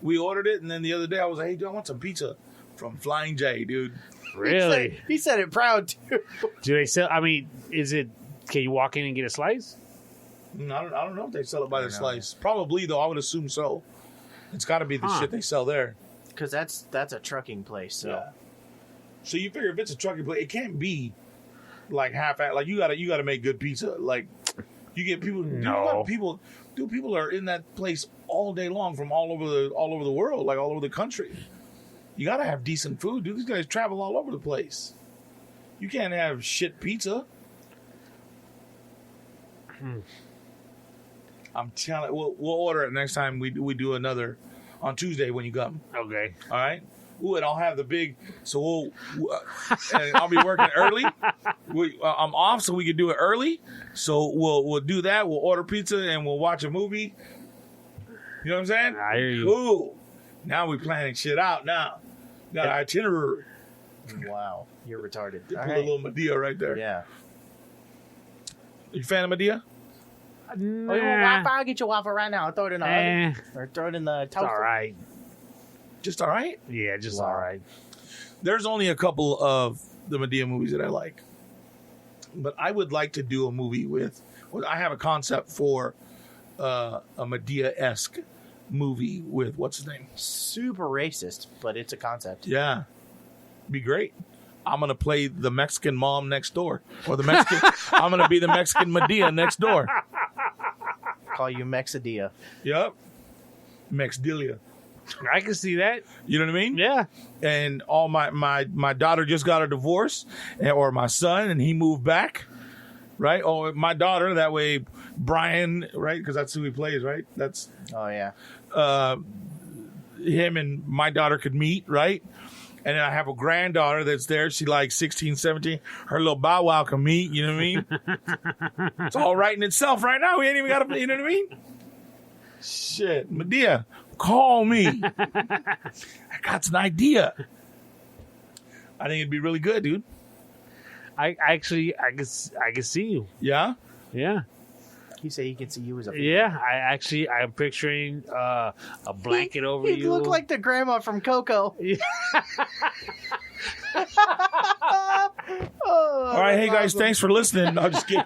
We ordered it, and then the other day I was like, hey, dude, I want some pizza from Flying J, dude. Really? He said it proud too. Do they sell? I mean, is it? Can you walk in and get a slice? I don't know if they sell it by the know. slice. Probably, though. I would assume so. It's got to be the Huh. shit they sell there. Because that's a trucking place. So Yeah. So you figure if it's a trucking place, it can't be like half-assed. Like you gotta make good pizza. Like you get people. No. People are in that place all day long from all over the world, like all over the country. You gotta have decent food, dude. These guys travel all over the place. You can't have shit pizza. I'm telling. We'll order it next time we do another on Tuesday when you come. Okay. All right. Ooh, and I'll have the big. So and I'll be working early. I'm off, so we can do it early. So we'll do that. We'll order pizza and we'll watch a movie. You know what I'm saying? I hear you. Cool. Now we're planning shit out. Now got an itinerary. wow, you're retarded. Put All a right. little Medea right there. Yeah. You a fan of Medea? Oh, you want waffle? I'll get you waffle right now. Throw it in the oven. Or throw it in the toaster. It's all right. Just all right. Yeah, just Wow. all right. There's only a couple of the Medea movies that I like, but I would like to do a movie with. Well, I have a concept for a Medea-esque movie with what's his name? Super racist, but it's a concept. Yeah, be great. I'm gonna play the Mexican mom next door, or the Mexican. I'm gonna be the Mexican Medea next door. Call you Mexadea. Yep, Mexdelia. I can see that. You know what I mean? Yeah. And all my daughter just got a divorce, or my son, and he moved back, right? Oh, my daughter. That way, Brian, right? Because that's who he plays, right? That's Oh, yeah. him and my daughter could meet, right? And then I have a granddaughter that's there. She like 16, 17. Her little bow wow can meet. You know what I mean? It's all right in itself right now. We ain't even got to, you know what I mean? Shit. Medea, call me. I got an idea. I think it'd be really good, dude. I can see you. Yeah? Yeah. He said he can see you as a. Yeah. I'm picturing a blanket over He'd you. look like the grandma from Coco. Oh, All right. Hey, that's guys. awesome. Thanks for listening. No, I'm just kidding.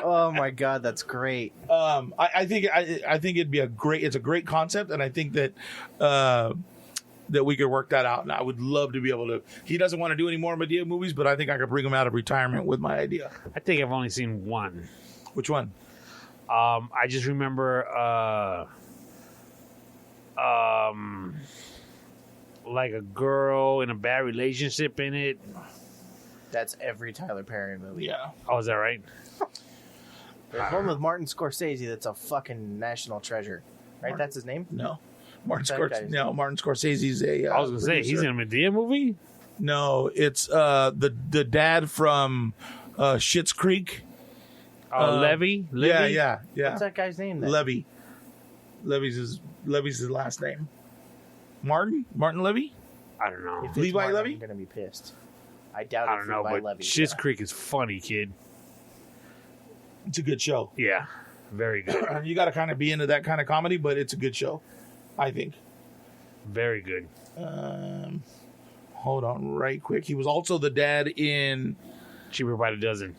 Oh my God, that's great. I think it'd be it's a great concept, and I think that that we could work that out. And I would love to be able to. He doesn't want to do any more Medea movies, but I think I could bring him out of retirement with my idea. I think I've only seen one. Which one? I just remember like a girl in a bad relationship in it. That's every Tyler Perry movie. Yeah. Oh, is that right? There's one with Martin Scorsese that's a fucking national treasure. Right? That's his name? No. Martin That guy's- Martin Scorsese's a. I was gonna say he's in a Medea movie. No, it's the dad from Schitt's Creek. Levy. Yeah. What's that guy's name then? Levy. Levy's his last name. Martin Levy. I don't know. If it's Levi Martin, Levy? I'm going to be pissed. I doubt I it's don't know, Levi but Levy. Schitt's Yeah. Creek is funny, kid. It's a good show. Yeah, very good, You got to kind of be into that kind of comedy, but it's a good show, I think. very good. Hold on, right quick. He was also the dad in. Cheaper by the dozen.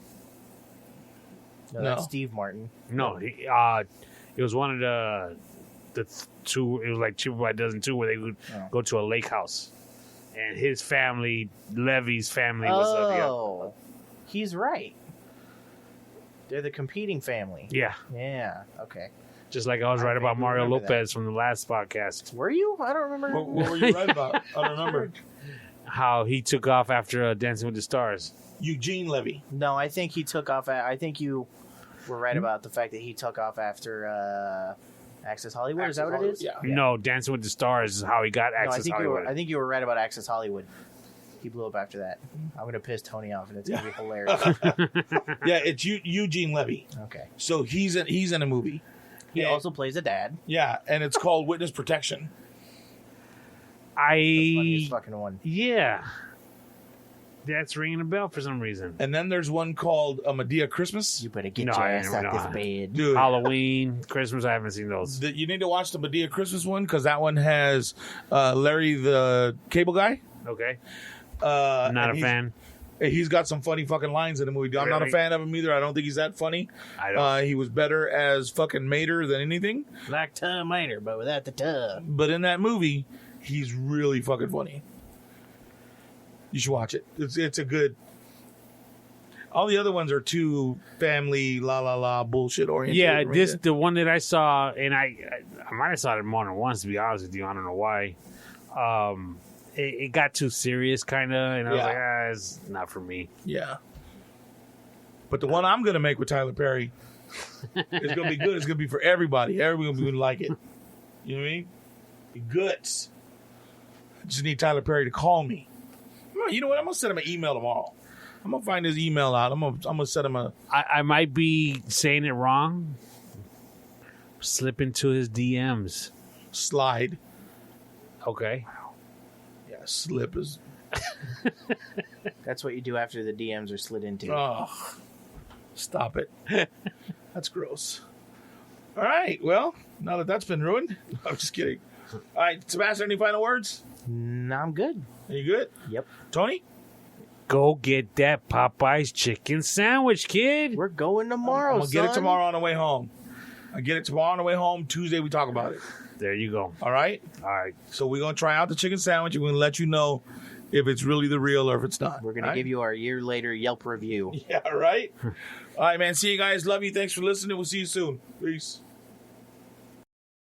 No, that's No. Steve Martin. No, it was one of the two. It was like Cheaper by the Dozen too, where they would go to a lake house, and his family, Levy's family, was Oh, he's right. They're the competing family. yeah. Yeah, okay. Just like I was I right about vaguely Mario remember that. Lopez from the last podcast, Were you? I don't remember. What were you right about? I don't remember. how he took off after Dancing with the Stars. Eugene Levy. No, I think he took off. I think you were right about the fact that he took off after Access Hollywood. Is that what it is? Yeah. No, Dancing with the Stars is how he got No, I access think Hollywood. I think you were right about Access Hollywood. He blew up after that. I'm gonna piss Tony off, and it's gonna be hilarious. Yeah, it's Eugene Levy. Okay. So he's in a movie. He Yeah. also plays a dad. Yeah, and it's called Witness Protection. The funniest I fucking one. yeah, that's ringing a bell for some reason. And then there's one called A Medea Christmas. You better get No, your I ass never out this know. bed. Dude, Halloween, Christmas, I haven't seen those. you need to watch the Medea Christmas one because that one has Larry the Cable Guy. Okay, Not not a fan. He's got some funny fucking lines in the movie. I'm not a Really? fan of him either. I don't think he's that funny. I don't. He was better as fucking Mater than anything. Like Terminator, but without the tub. But in that movie, he's really fucking funny. You should watch it. It's a good. All the other ones are too family la la la bullshit oriented. Yeah, the one that I saw, and I might have saw it more than once. To be honest with you, I don't know why. It got too serious, kind of, and I was Yeah. like, it's not for me. Yeah. But the one I'm gonna make with Tyler Perry is gonna be good. It's gonna be for everybody. Everybody's gonna like it. You know what I mean? Be goods. I just need Tyler Perry to call me. You know what? I'm gonna send him an email tomorrow. I'm gonna find his email out. I'm gonna send him a. I might be saying it wrong. Slip into his DMs. Slide. Okay. Yeah, slip is. That's That's what you do after the DMs are slid into. Oh, stop it. That's gross. All right. Well, now that that's been ruined, I'm just kidding. All right, Sebastian, any final words? No, I'm good. Are you good? Yep. Tony? Go get that Popeye's chicken sandwich, kid. We're going tomorrow, I'm going to get it son. tomorrow on the way home. I get it tomorrow on the way home. Tuesday, we talk about it. There you go. All right? All right. So we're going to try out the chicken sandwich, and we're going to let you know if it's really the real or if it's not. We're going to give you our year later Yelp review. Yeah, right? All right, man. See you guys. Love you. Thanks for listening. We'll see you soon. Peace.